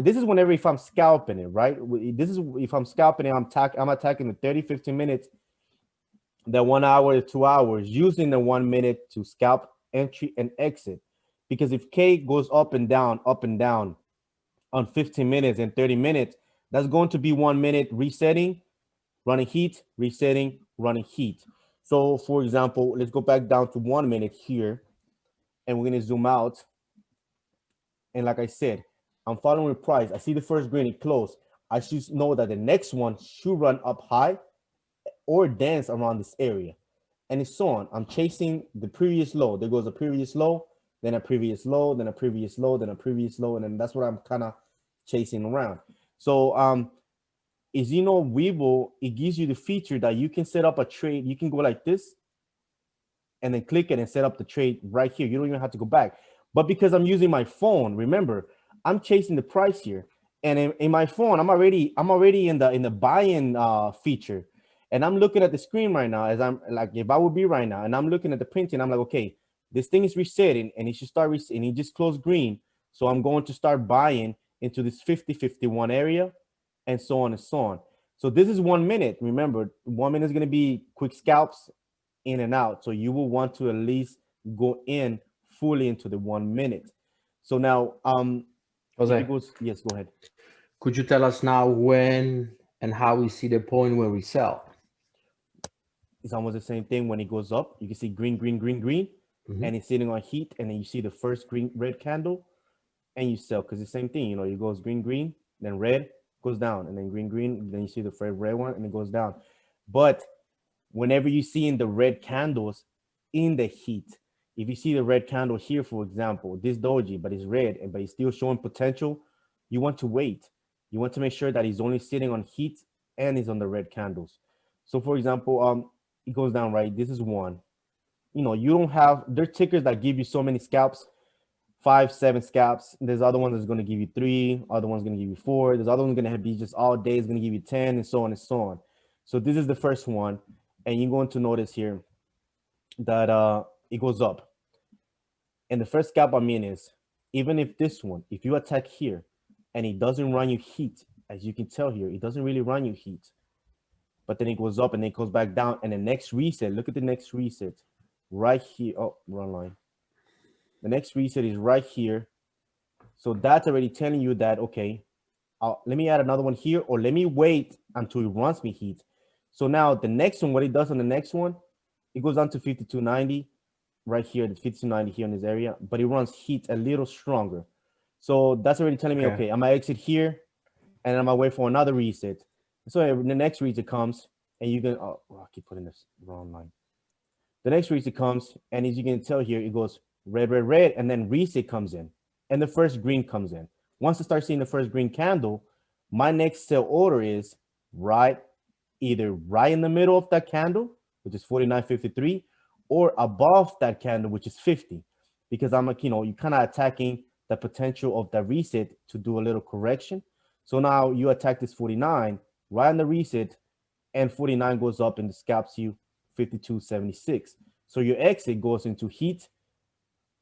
Speaker 1: this is whenever if I'm scalping it, right? This is if I'm scalping it, I'm attacking the 30, 15 minutes, the 1 hour to 2 hours, using the 1 minute to scalp entry and exit. Because if K goes up and down on 15 minutes and 30 minutes, that's going to be 1 minute resetting, running heat, resetting, running heat. So for example, let's go back down to 1 minute here, and we're going to zoom out. And like I said, I'm following price. I see the first green, it closed. I should know that the next one should run up high or dance around this area, and so on. I'm chasing the previous low. There goes a previous low, then a previous low, then a previous low, then a previous low, and then that's what I'm kind of chasing around. So is Webull, it gives you the feature that you can set up a trade. You can go like this and then click it and set up the trade right here. You don't even have to go back. But because I'm using my phone, remember, I'm chasing the price here, and in my phone, I'm already in the buy-in feature, and I'm looking at the screen right now, as I'm like, if I would be right now, and I'm looking at the printing, I'm like, okay, this thing is resetting, and it should start resetting. It just closed green, so I'm going to start buying into this 50-51 area, and so on and so on. So this is 1 minute. Remember, 1 minute is going to be quick scalps in and out, so you will want to at least go in fully into the 1 minute. So now,
Speaker 6: Jose,
Speaker 1: yes, go ahead.
Speaker 6: Could you tell us now when and how we see the point where we sell?
Speaker 1: It's almost the same thing. When it goes up, you can see green, green, green, green, and it's sitting on heat, and then you see the first green red candle, and you sell, because the same thing, it goes green, green, then red goes down, and then green, green, then you see the first red one, and it goes down. But whenever you see in the red candles in the heat, if you see the red candle here, for example, this doji, but it's red, but it's still showing potential, you want to wait, You want to make sure that he's only sitting on heat and he's on the red candles. So for example, it goes down, right? This is one. You know, you don't have, there's tickers that give you so many scalps, 5, 7 scalps. There's other ones that's going to give you 3, other one's going to give you 4. There's other one's going to be just all day, it's going to give you 10, and so on and so on. So this is the first one, and you're going to notice here that it goes up. And the first scalp I mean is, even if this one, if you attack here and it doesn't run you heat, as you can tell here, it doesn't really run you heat, but then it goes up and then it goes back down, and the next reset, look at the next reset right here. Oh, wrong line. The next reset is right here. So that's already telling you that, okay, let me add another one here, or let me wait until it runs me heat. So now the next one, what it does on the next one, it goes down to 5290 right here, the 5290 here in this area, but it runs heat a little stronger. So that's already telling me, okay, I'm gonna exit here and I'm gonna wait for another reset. So the next reset comes and you can, oh, I keep putting this wrong line. The next reset comes, and as you can tell here, it goes red, red, red, and then reset comes in, and the first green comes in. Once I start seeing the first green candle, my next sell order is either right in the middle of that candle, which is 49.53, or above that candle, which is 50, because I'm like, you know, you're kind of attacking the potential of that reset to do a little correction. So now you attack this 49 right on the reset, and 49 goes up and scalps you 52.76. So your exit goes into heat,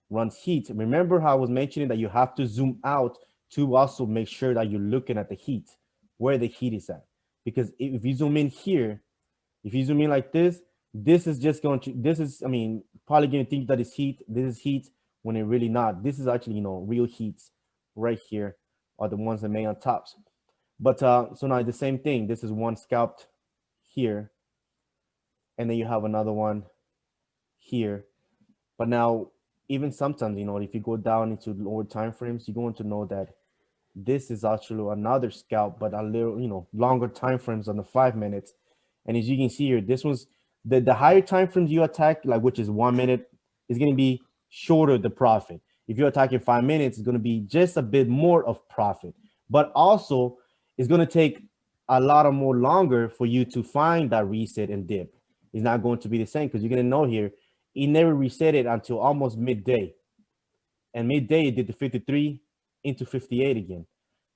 Speaker 1: runs heat. Remember how I was mentioning that you have to zoom out to also make sure that you're looking at the heat, where the heat is at. Because if you zoom in here, if you zoom in like this is just going to, this is, I mean, probably going to think that it's heat. This is heat when it really not. This is actually, you know, real heats right here are the ones that made on tops. But so now the same thing. This is one scalped here, and then you have another one here. But now, even sometimes, you know, if you go down into lower time frames, you're going to know that this is actually another scalp, but a little, you know, longer time frames on the 5 minutes. And as you can see here, this one's the higher time frames you attack, like which is 1 minute, is going to be shorter the profit. If you're attacking 5 minutes, it's going to be just a bit more of profit, but also it's going to take a lot of more longer for you to find that reset and dip. It's not going to be the same, because you're going to know here, it never reset it until almost midday. And midday, it did the 53 into 58 again.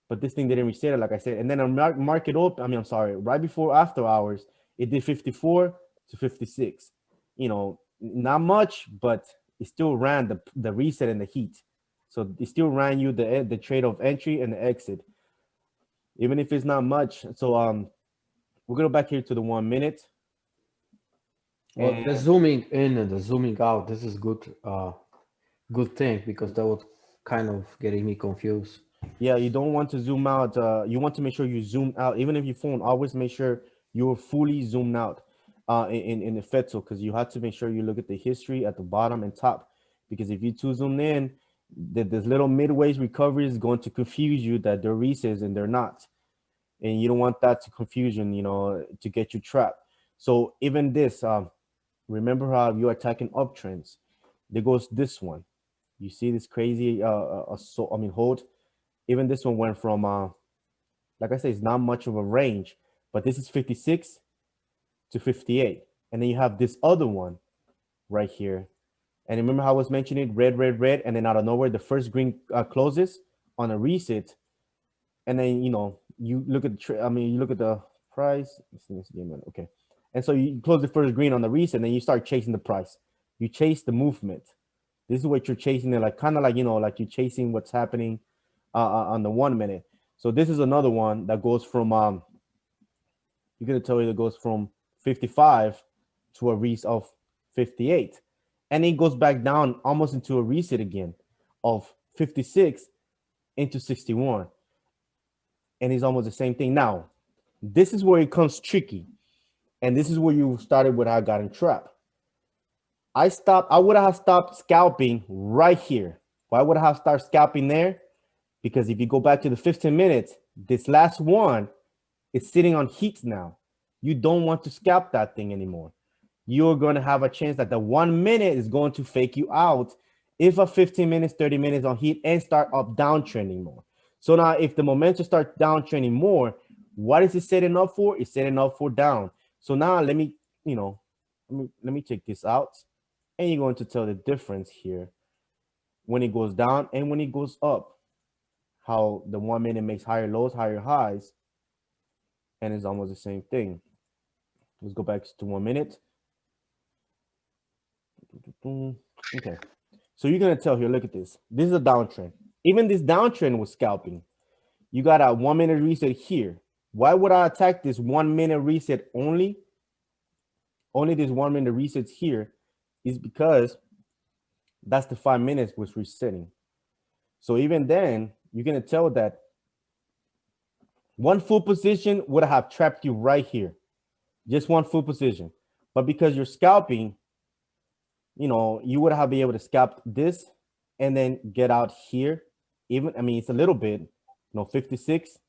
Speaker 1: But this thing didn't reset it, like I said. And then on market open, I'm sorry, right before after hours, it did 54 to 56. You know, not much, but it still ran the reset and the heat. So it still ran you the trade of entry and the exit, even if it's not much. So we'll go back here to the 1 minute.
Speaker 6: Well, the zooming in and the zooming out, this is good thing, because that was kind of getting me confused.
Speaker 1: Yeah, you don't want to zoom out. You want to make sure you zoom out. Even if your phone, always make sure you're fully zoomed out in the FETSO, because you have to make sure you look at the history at the bottom and top. Because if you too zoomed in, this little midways recovery is going to confuse you that they're resets and they're not. And you don't want that to confusion, you know, to get you trapped. So even this, remember how you're attacking uptrends. There goes this one. You see this crazy hold. Even this one went from like I said, it's not much of a range, but this is 56 to 58. And then you have this other one right here. And remember how I was mentioning red, red, red, and then out of nowhere, the first green closes on a reset. And then, you know, you look at you look at the price. Okay. And so you close the first green on the reset, and then you start chasing the price. You chase the movement. This is what you're chasing. Like kind of like, you know, like you're chasing what's happening on the 1 minute. So this is another one that goes from you're gonna tell you that goes from 55 to a reset of 58, and it goes back down almost into a reset again of 56 into 61, and it's almost the same thing. Now, this is where it comes tricky, and this is where you started with how I got in trap. I would have stopped scalping right here. Why would I have started scalping there? Because if you go back to the 15 minutes, this last one is sitting on heat now. You don't want to scalp that thing anymore. You're going to have a chance that the 1 minute is going to fake you out if a 15 minutes, 30 minutes on heat and start up downtrending more. So now if the momentum starts downtrending more, what is it setting up for? It's setting up for down. So now let me, let me take this out, and you're going to tell the difference here when it goes down and when it goes up, how the 1 minute makes higher lows, higher highs, and it's almost the same thing. Let's go back to 1 minute. Okay. So you're going to tell here, look at this. This is a downtrend. Even this downtrend was scalping. You got a 1 minute reset here. Why would I attack this 1 minute reset only? Only this 1 minute resets here is because that's the 5 minutes was resetting. So even then, you're going to tell that one full position would have trapped you right here. Just one full position. But because you're scalping, you would have been able to scalp this and then get out here. Even, I mean, it's a little bit, 56,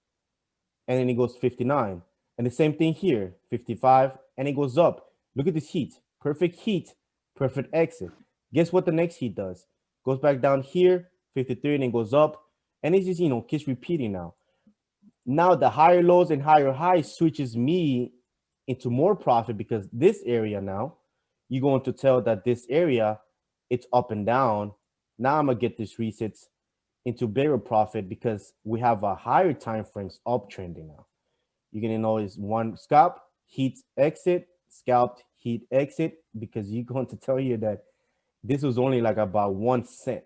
Speaker 1: and then it goes 59. And the same thing here, 55, and it goes up. Look at this heat. Perfect heat, perfect exit. Guess what the next heat does? Goes back down here, 53, and then goes up. And it's just, keeps repeating now. Now the higher lows and higher highs switches me into more profit, because this area now, you're going to tell that this area, it's up and down. Now I'm going to get this resets into bigger profit because we have a higher time frames uptrending now. You're going to know is one scalp, heat, exit, scalped, heat, exit, because you're going to tell you that this was only like about 1 cent.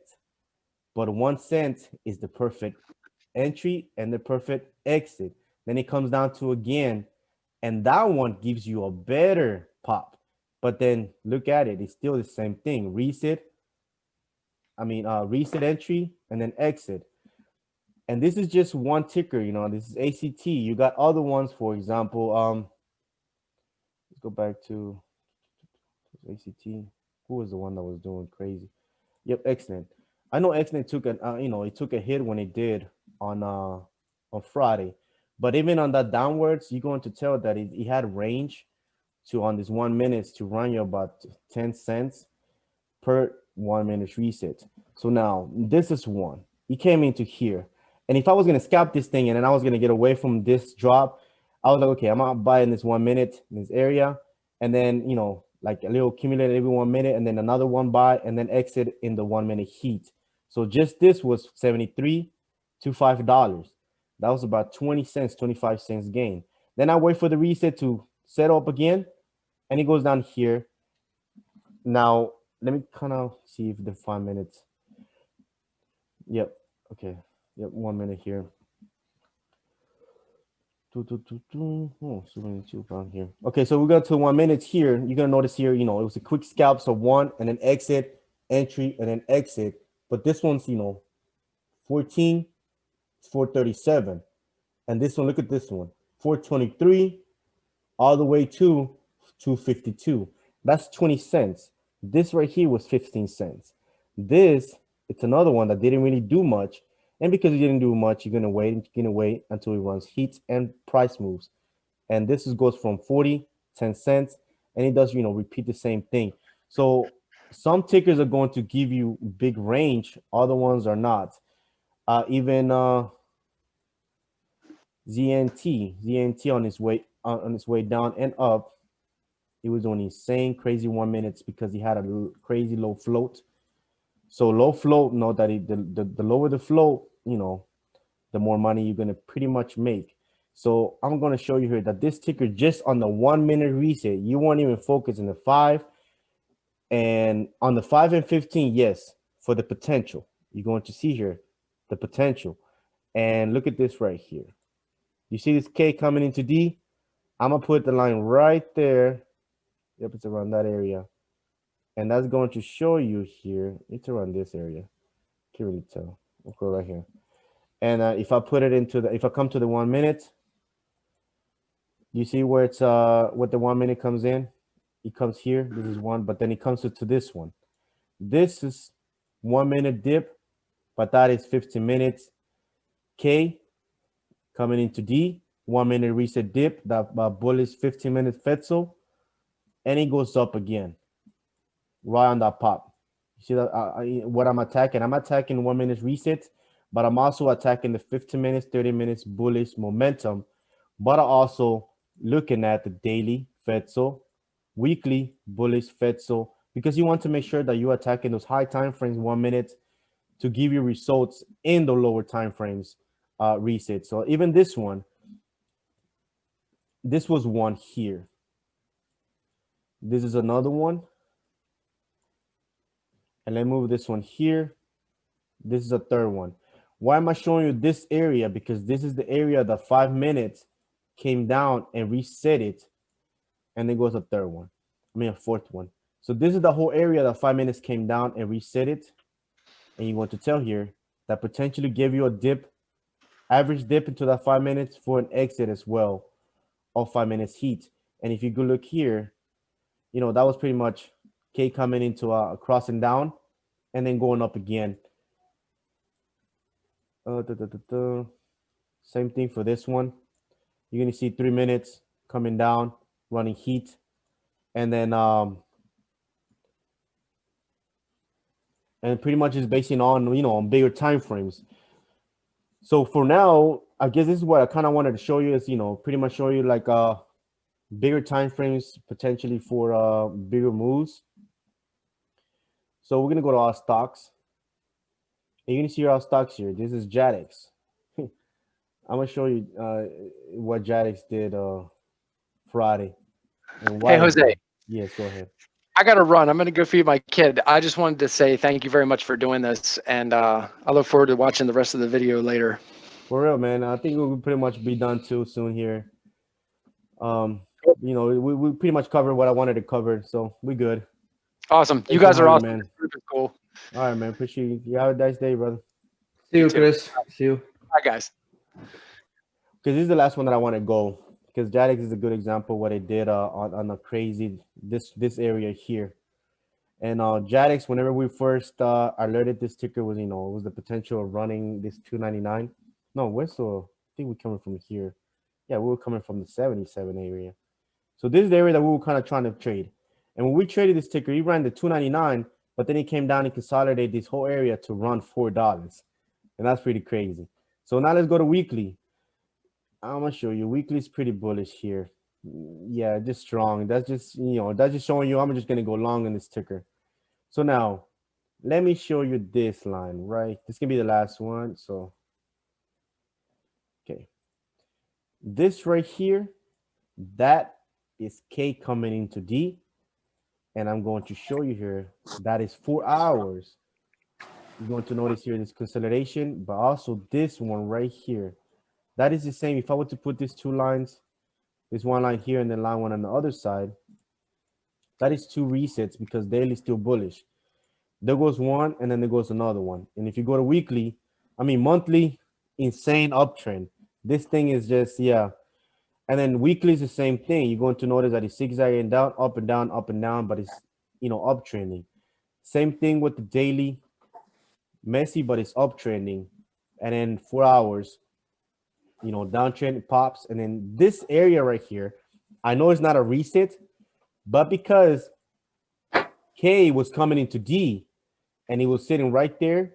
Speaker 1: But 1 cent is the perfect entry and the perfect exit. Then it comes down to again, and that one gives you a better pop. But then look at it, it's still the same thing. Reset entry and then exit. And this is just one ticker, this is ACT. You got other ones, for example, let's go back to ACT. Who was the one that was doing crazy? Yep, excellent. I know excellent took it took a hit when it did on Friday. But even on that downwards, you're going to tell that it had range to, on this 1 minute, to run you about 10 cents per 1 minute reset. So now this is one. He came into here. And if I was going to scalp this thing and then I was going to get away from this drop, I was like, okay, I'm going to buy in this 1 minute in this area. And then, like a little accumulate every 1 minute, and then another one buy, and then exit in the 1 minute heat. So just this was 73 to $5. That was about 20 cents, 25 cents gain. Then I wait for the reset to set up again, and it goes down here. Now, let me kind of see if the 5 minutes. Yep. Okay. Yep. 1 minute here. Oh, 72 pound here. Okay, so we go to 1 minute here. You're gonna notice here, it was a quick scalp, so one, and then exit, entry, and then exit. But this one's 14, 437, and this one, look at this one, 423, all the way to 252. That's 20 cents. This right here was 15 cents. This, it's another one that didn't really do much. And because it didn't do much, you're gonna wait until it runs heat and price moves. And this goes from 40, 10 cents, and it does, repeat the same thing. So some tickers are going to give you big range, other ones are not. Even ZNT on its way down and up, it was on insane crazy 1 minute because he had a crazy low float. So low float, know that the lower the float, the more money you're going to pretty much make. So I'm going to show you here that this ticker, just on the 1 minute reset, you won't even focus in the 5. And on the 5 and 15, yes, for the potential. You're going to see here the potential. And look at this right here. You see this K coming into D? I'm going to put the line right there. Yep, it's around that area. And that's going to show you here, it's around this area. Can't really tell. We'll go right here. And if I put it into if I come to the 1 minute, you see where it's what the 1 minute comes in? It comes here. This is one, but then it comes to this one. This is 1 minute dip, but that is 15 minutes. K coming into D, 1 minute reset dip, that bullish 15 minute Fetzel, and it goes up again. Right on that pop. You see that what I'm attacking? I'm attacking 1 minute resets, but I'm also attacking the 15 minutes, 30 minutes bullish momentum, but I'm also looking at the daily FEDSO, weekly bullish FEDSO, because you want to make sure that you're attacking those high time frames 1 minute to give you results in the lower time frames reset. So even this one, this was one here. This is another one. And let's move this one here. This is a third one. Why am I showing you this area? Because this is the area that 5 minutes came down and reset it. And then goes a third one. I mean, a fourth one. So this is the whole area that 5 minutes came down and reset it. And you want to tell here that potentially gave you a dip, average dip into that 5 minutes for an exit as well of 5 minutes heat. And if you go look here, you know, that was pretty much K coming into a crossing down and then going up again. Same thing for this one. You're going to see 3 minutes coming down, running heat. And then and pretty much is basing on, you know, on bigger time frames. So for now, I guess this is what I kind of wanted to show you is, you know, pretty much show you like bigger time frames potentially for bigger moves. So we're gonna go to our stocks. And you're gonna see our stocks here. This is JADX. I'm gonna show you what JADX did Friday. And why
Speaker 5: Hey, Jose.
Speaker 1: Yes, go ahead.
Speaker 5: I got to run. I'm going to go feed my kid. I just wanted to say thank you very much for doing this. And I look forward to watching the rest of the video later.
Speaker 1: For real, man. I think we'll pretty much be done too soon here. You know, we pretty much covered what I wanted to cover. So we're good.
Speaker 5: Awesome.
Speaker 1: Thanks
Speaker 5: You guys
Speaker 1: for
Speaker 5: are
Speaker 1: having
Speaker 5: awesome.
Speaker 1: me, man.
Speaker 5: Super cool.
Speaker 1: All right, man. Appreciate you. You have a nice day, brother.
Speaker 6: See you, Chris. See you.
Speaker 5: Bye, guys.
Speaker 1: Because this is the last one that I want to go. Because JADX is a good example of what it did on a crazy this area here. And JADX, whenever we first alerted this ticker, was, you know, was the potential of running this 299. No, we're still, I think we're coming from here. Yeah, we were coming from the 77 area. So this is the area that we were kind of trying to trade. And when we traded this ticker, he ran the 299, but then he came down and consolidated this whole area to run $4. And that's pretty crazy. So now let's go to weekly. I'm gonna show you. Weekly is pretty bullish here. Yeah, just strong. That's just, you know, that's just showing you I'm just gonna go long in this ticker. So now let me show you this line, right? This can be the last one. So okay, this right here, that is K coming into D, and I'm going to show you here that is 4 hours. You're going to notice here this consolidation, but also this one right here. That is the same. If I were to put these two lines, there's one line here and then line one on the other side, that is 2 resets because daily is still bullish. There goes one and then there goes another one. And if you go to weekly, I mean monthly, insane uptrend. This thing is just, yeah. And then weekly is the same thing. You're going to notice that it's zigzagging down, up and down, but it's, you know, uptrending. Same thing with the daily, messy, but it's uptrending. And then 4 hours, you know, downtrend pops. And then this area right here, I know it's not a reset, but because K was coming into D and he was sitting right there,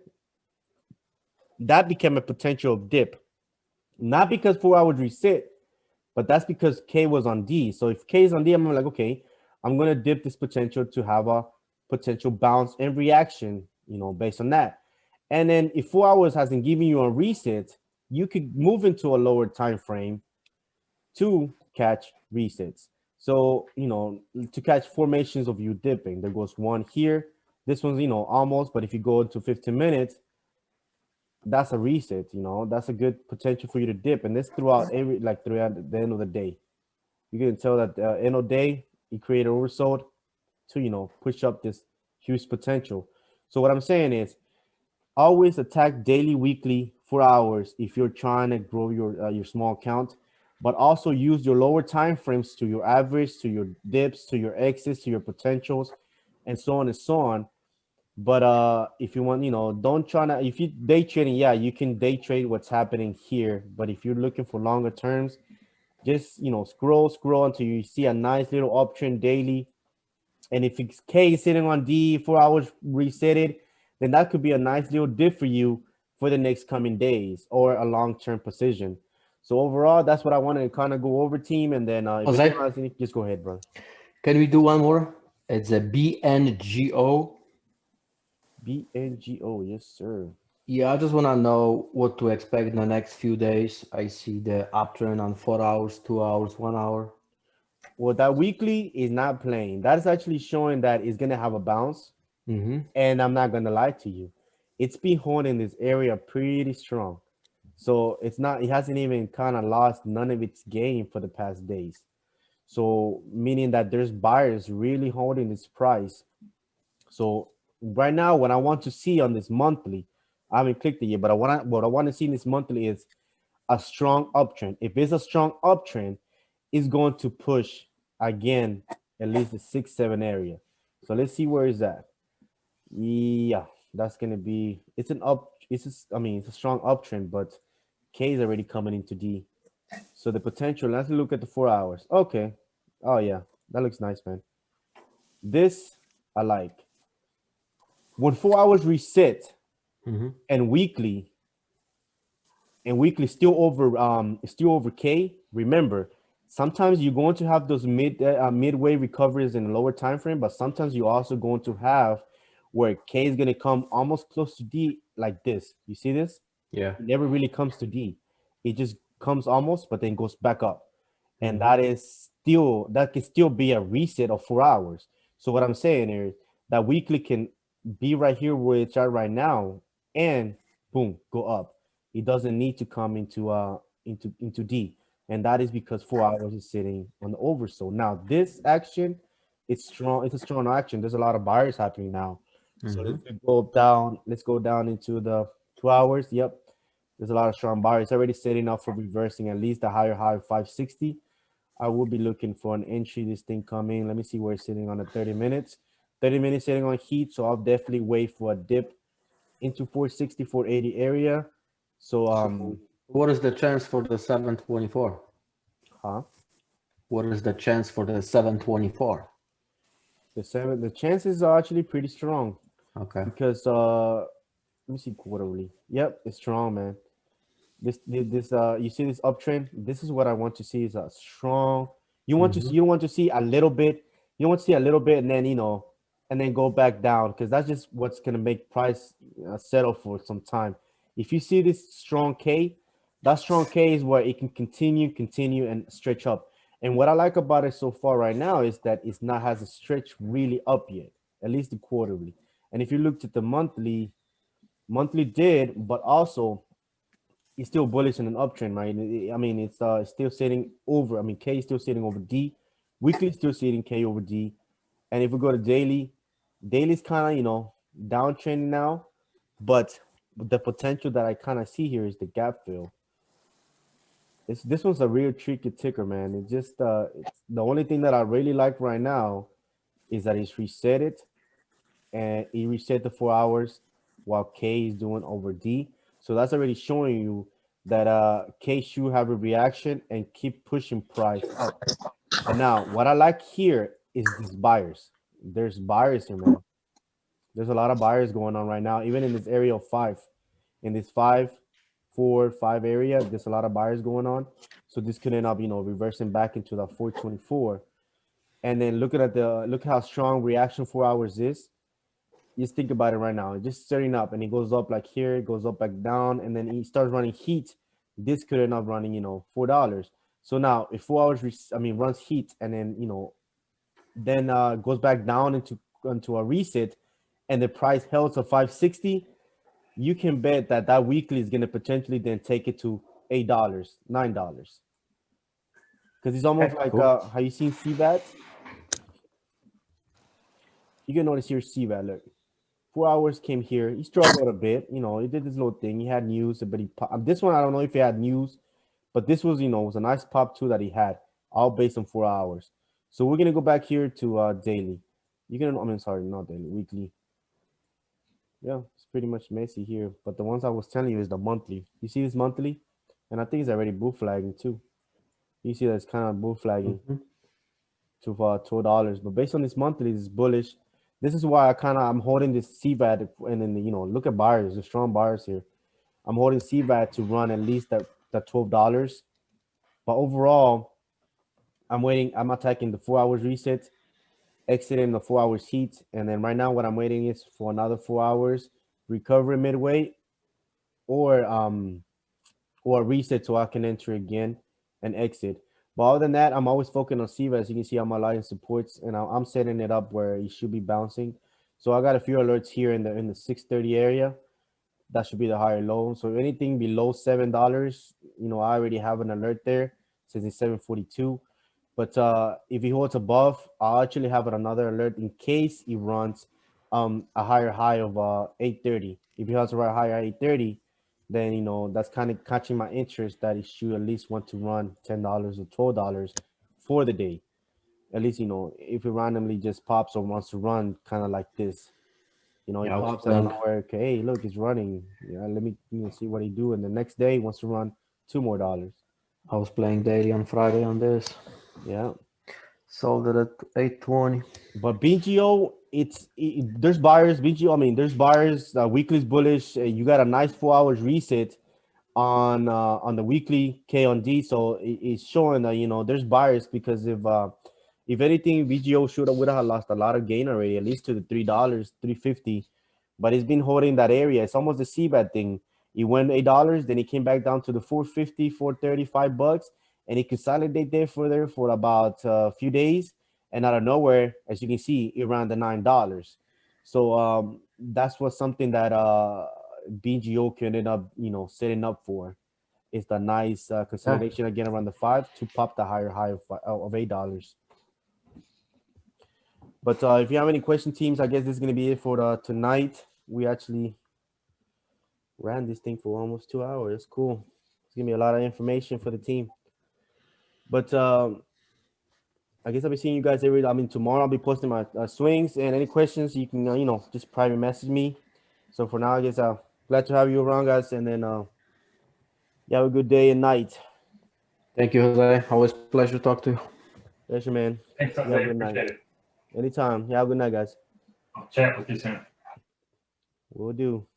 Speaker 1: that became a potential dip. Not because 4 hours reset, but that's because K was on D. So if K is on D, I'm like, okay, I'm going to dip this potential to have a potential bounce and reaction, you know, based on that. And then if 4 hours hasn't given you a reset, you could move into a lower time frame to catch resets. So, you know, to catch formations of you dipping, there goes one here. This one's, you know, almost, but if you go into 15 minutes, that's a reset, you know, that's a good potential for you to dip. And this throughout throughout the end of the day. You can tell that end of the day, you create an oversold to, you know, push up this huge potential. So what I'm saying is always attack daily, weekly, 4 hours if you're trying to grow your small account, but also use your lower time frames to your average, to your dips, to your exits, to your potentials, and so on and so on. But if you want, you know, don't try to, if you day trading, yeah, you can day trade what's happening here. But if you're looking for longer terms, just, you know, scroll until you see a nice little uptrend daily. And if it's K sitting on D, 4 hours resetted, then that could be a nice little dip for you for the next coming days or a long-term position. So overall, that's what I wanted to kind of go over, team. And then if
Speaker 6: Jose?
Speaker 1: anyone has any, just go ahead, brother.
Speaker 6: Can we do one more? It's a BNGO.
Speaker 1: BNGO, yes, sir.
Speaker 6: Yeah, I just want to know what to expect in the next few days. I see the uptrend on 4 hours, 2 hours, 1 hour.
Speaker 1: Well, that weekly is not playing. That is actually showing that it's gonna have a bounce. And I'm not gonna lie to you, it's been holding this area pretty strong. So it's not, it hasn't even kind of lost none of its gain for the past days. So meaning that there's buyers really holding this price. So right now, what I want to see on this monthly, I haven't clicked it yet, but what I want to see in this monthly is a strong uptrend. If it's a strong uptrend, it's going to push again at least the 6-7 area. So let's see where is that. Yeah, that's gonna be, it's an up, it's a strong uptrend, but K is already coming into D. So the potential, let's look at the 4 hours. Okay. Oh yeah, that looks nice, man. This I like. When 4 hours reset and weekly still over K, remember, sometimes you're going to have those midway recoveries in the lower time frame, but sometimes you're also going to have where K is going to come almost close to D like this. You see this?
Speaker 6: Yeah.
Speaker 1: It never really comes to D. It just comes almost, but then goes back up. And that can still be a reset of 4 hours. So what I'm saying is that weekly can be right here where it's at right now and boom, go up. It doesn't need to come into D. And that is because 4 hours is sitting on the oversold. Now this action, it's strong. It's a strong action. There's a lot of buyers happening now. So let's go down. Let's go down into the 2 hours. Yep. There's a lot of strong buyers already setting up for reversing at least the higher high of 560. I will be looking for an entry. This thing coming. Let me see where it's sitting on the 30 minutes. 30 minutes sitting on heat. So I'll definitely wait for a dip into 460, 480 area. So
Speaker 6: what is the chance for the 724? What is the chance for the 724?
Speaker 1: The chances are actually pretty strong.
Speaker 6: Okay.
Speaker 1: Because let me see quarterly. Yep, it's strong, man. This you see this uptrend. This is what I want to see is a strong. You want to see, you don't want to see a little bit. You don't want to see a little bit and then and then go back down, because that's just what's gonna make price settle for some time. If you see this strong K, that strong K is where it can continue and stretch up. And what I like about it so far right now is that it's not has a stretch really up yet, at least the quarterly. And if you looked at the monthly did, but also it's still bullish in an uptrend, right? I mean, it's still sitting over. I mean, K is still sitting over D. Weekly still sitting K over D. And if we go to daily's kind of downtrending now, but the potential that I kind of see here is the gap fill. This one's a real tricky ticker, man. It's just it's the only thing that I really like right now is that it's reset it, and it reset the 4 hours while K is doing over D. So that's already showing you that K should have a reaction and keep pushing price up. But now what I like here is these buyers. There's buyers here, man. There's a lot of buyers going on right now, even in this area of 5. In this 5, 4, 5 area, there's a lot of buyers going on. So this could end up, reversing back into the 424. And then look how strong reaction 4 hours is. Just think about it right now. It's just setting up, and it goes up like here, it goes up back down, and then it starts running heat. This could end up running, $4. So now if 4 hours, runs heat, and then then goes back down into a reset, and the price held to 560, you can bet that weekly is going to potentially then take it to $8, $9, because it's almost like
Speaker 6: cool.
Speaker 1: how you seen CVAT. You can notice here CVAT. Look, 4 hours came here. He struggled a bit. He did this little thing. He had news, but this one I don't know if he had news, but this was was a nice pop too that he had, all based on 4 hours. So we're gonna go back here to daily. Sorry, not daily, weekly. Yeah, it's pretty much messy here. But the ones I was telling you is the monthly. You see this monthly? And I think it's already bull flagging too. You see that's kind of bull flagging to $2. But based on this monthly, it's bullish. This is why I'm holding this CVAT, and then look at buyers, the strong buyers here. I'm holding CVAT to run at least the $12. But overall, I'm waiting. I'm attacking the 4 hours reset, exiting the 4 hours heat, and then right now what I'm waiting is for another 4 hours recovery midway, or reset so I can enter again and exit. But other than that, I'm always focusing on CVAT. As you can see, I'm aligning supports, and I'm setting it up where it should be bouncing. So I got a few alerts here in the 630 area. That should be the higher low. So anything below $7, I already have an alert there since it's 742. But if he holds above, I'll actually have another alert in case he runs a higher high of 830. If he has a higher high at 830, then that's kind of catching my interest that he should at least want to run $10 or $12 for the day. At least if he randomly just pops or wants to run kind of like this, he pops out of nowhere. Okay, hey, look, he's running. Yeah, let me see what he do. And the next day he wants to run $2 more.
Speaker 6: I was playing daily on Friday on this.
Speaker 1: Yeah.
Speaker 6: Sold it at 820.
Speaker 1: But BGO, there's buyers. BGO, I mean, there's buyers. Weekly's bullish. You got a nice 4 hours reset on the weekly K on D. So it's showing that there's buyers, because if anything, BGO would have lost a lot of gain already, at least to the $3, $3.50. But it's been holding that area. It's almost a CBAT thing. It went $8, then it came back down to the $4.50, $4.35, and it consolidated there for about a few days. And out of nowhere, as you can see, it ran the $9. So that's what something that BGO can end up, setting up for. It's the nice consolidation again around the 5 to pop the higher high of $8. But if you have any question, teams, I guess this is gonna be it for tonight. We actually ran this thing for almost 2 hours. It's cool. It's gonna be a lot of information for the team. But I guess I'll be seeing you guys tomorrow I'll be posting my swings, and any questions you can just private message me. So for now, I guess glad to have you around, guys, and then you have a good day and night.
Speaker 6: Thank you, Jose. Always a pleasure to talk to you.
Speaker 1: Pleasure, man.
Speaker 4: Thanks, Jose. Appreciate it.
Speaker 1: Anytime. You have a good night, guys.
Speaker 4: I'll chat with you soon.
Speaker 1: Will do.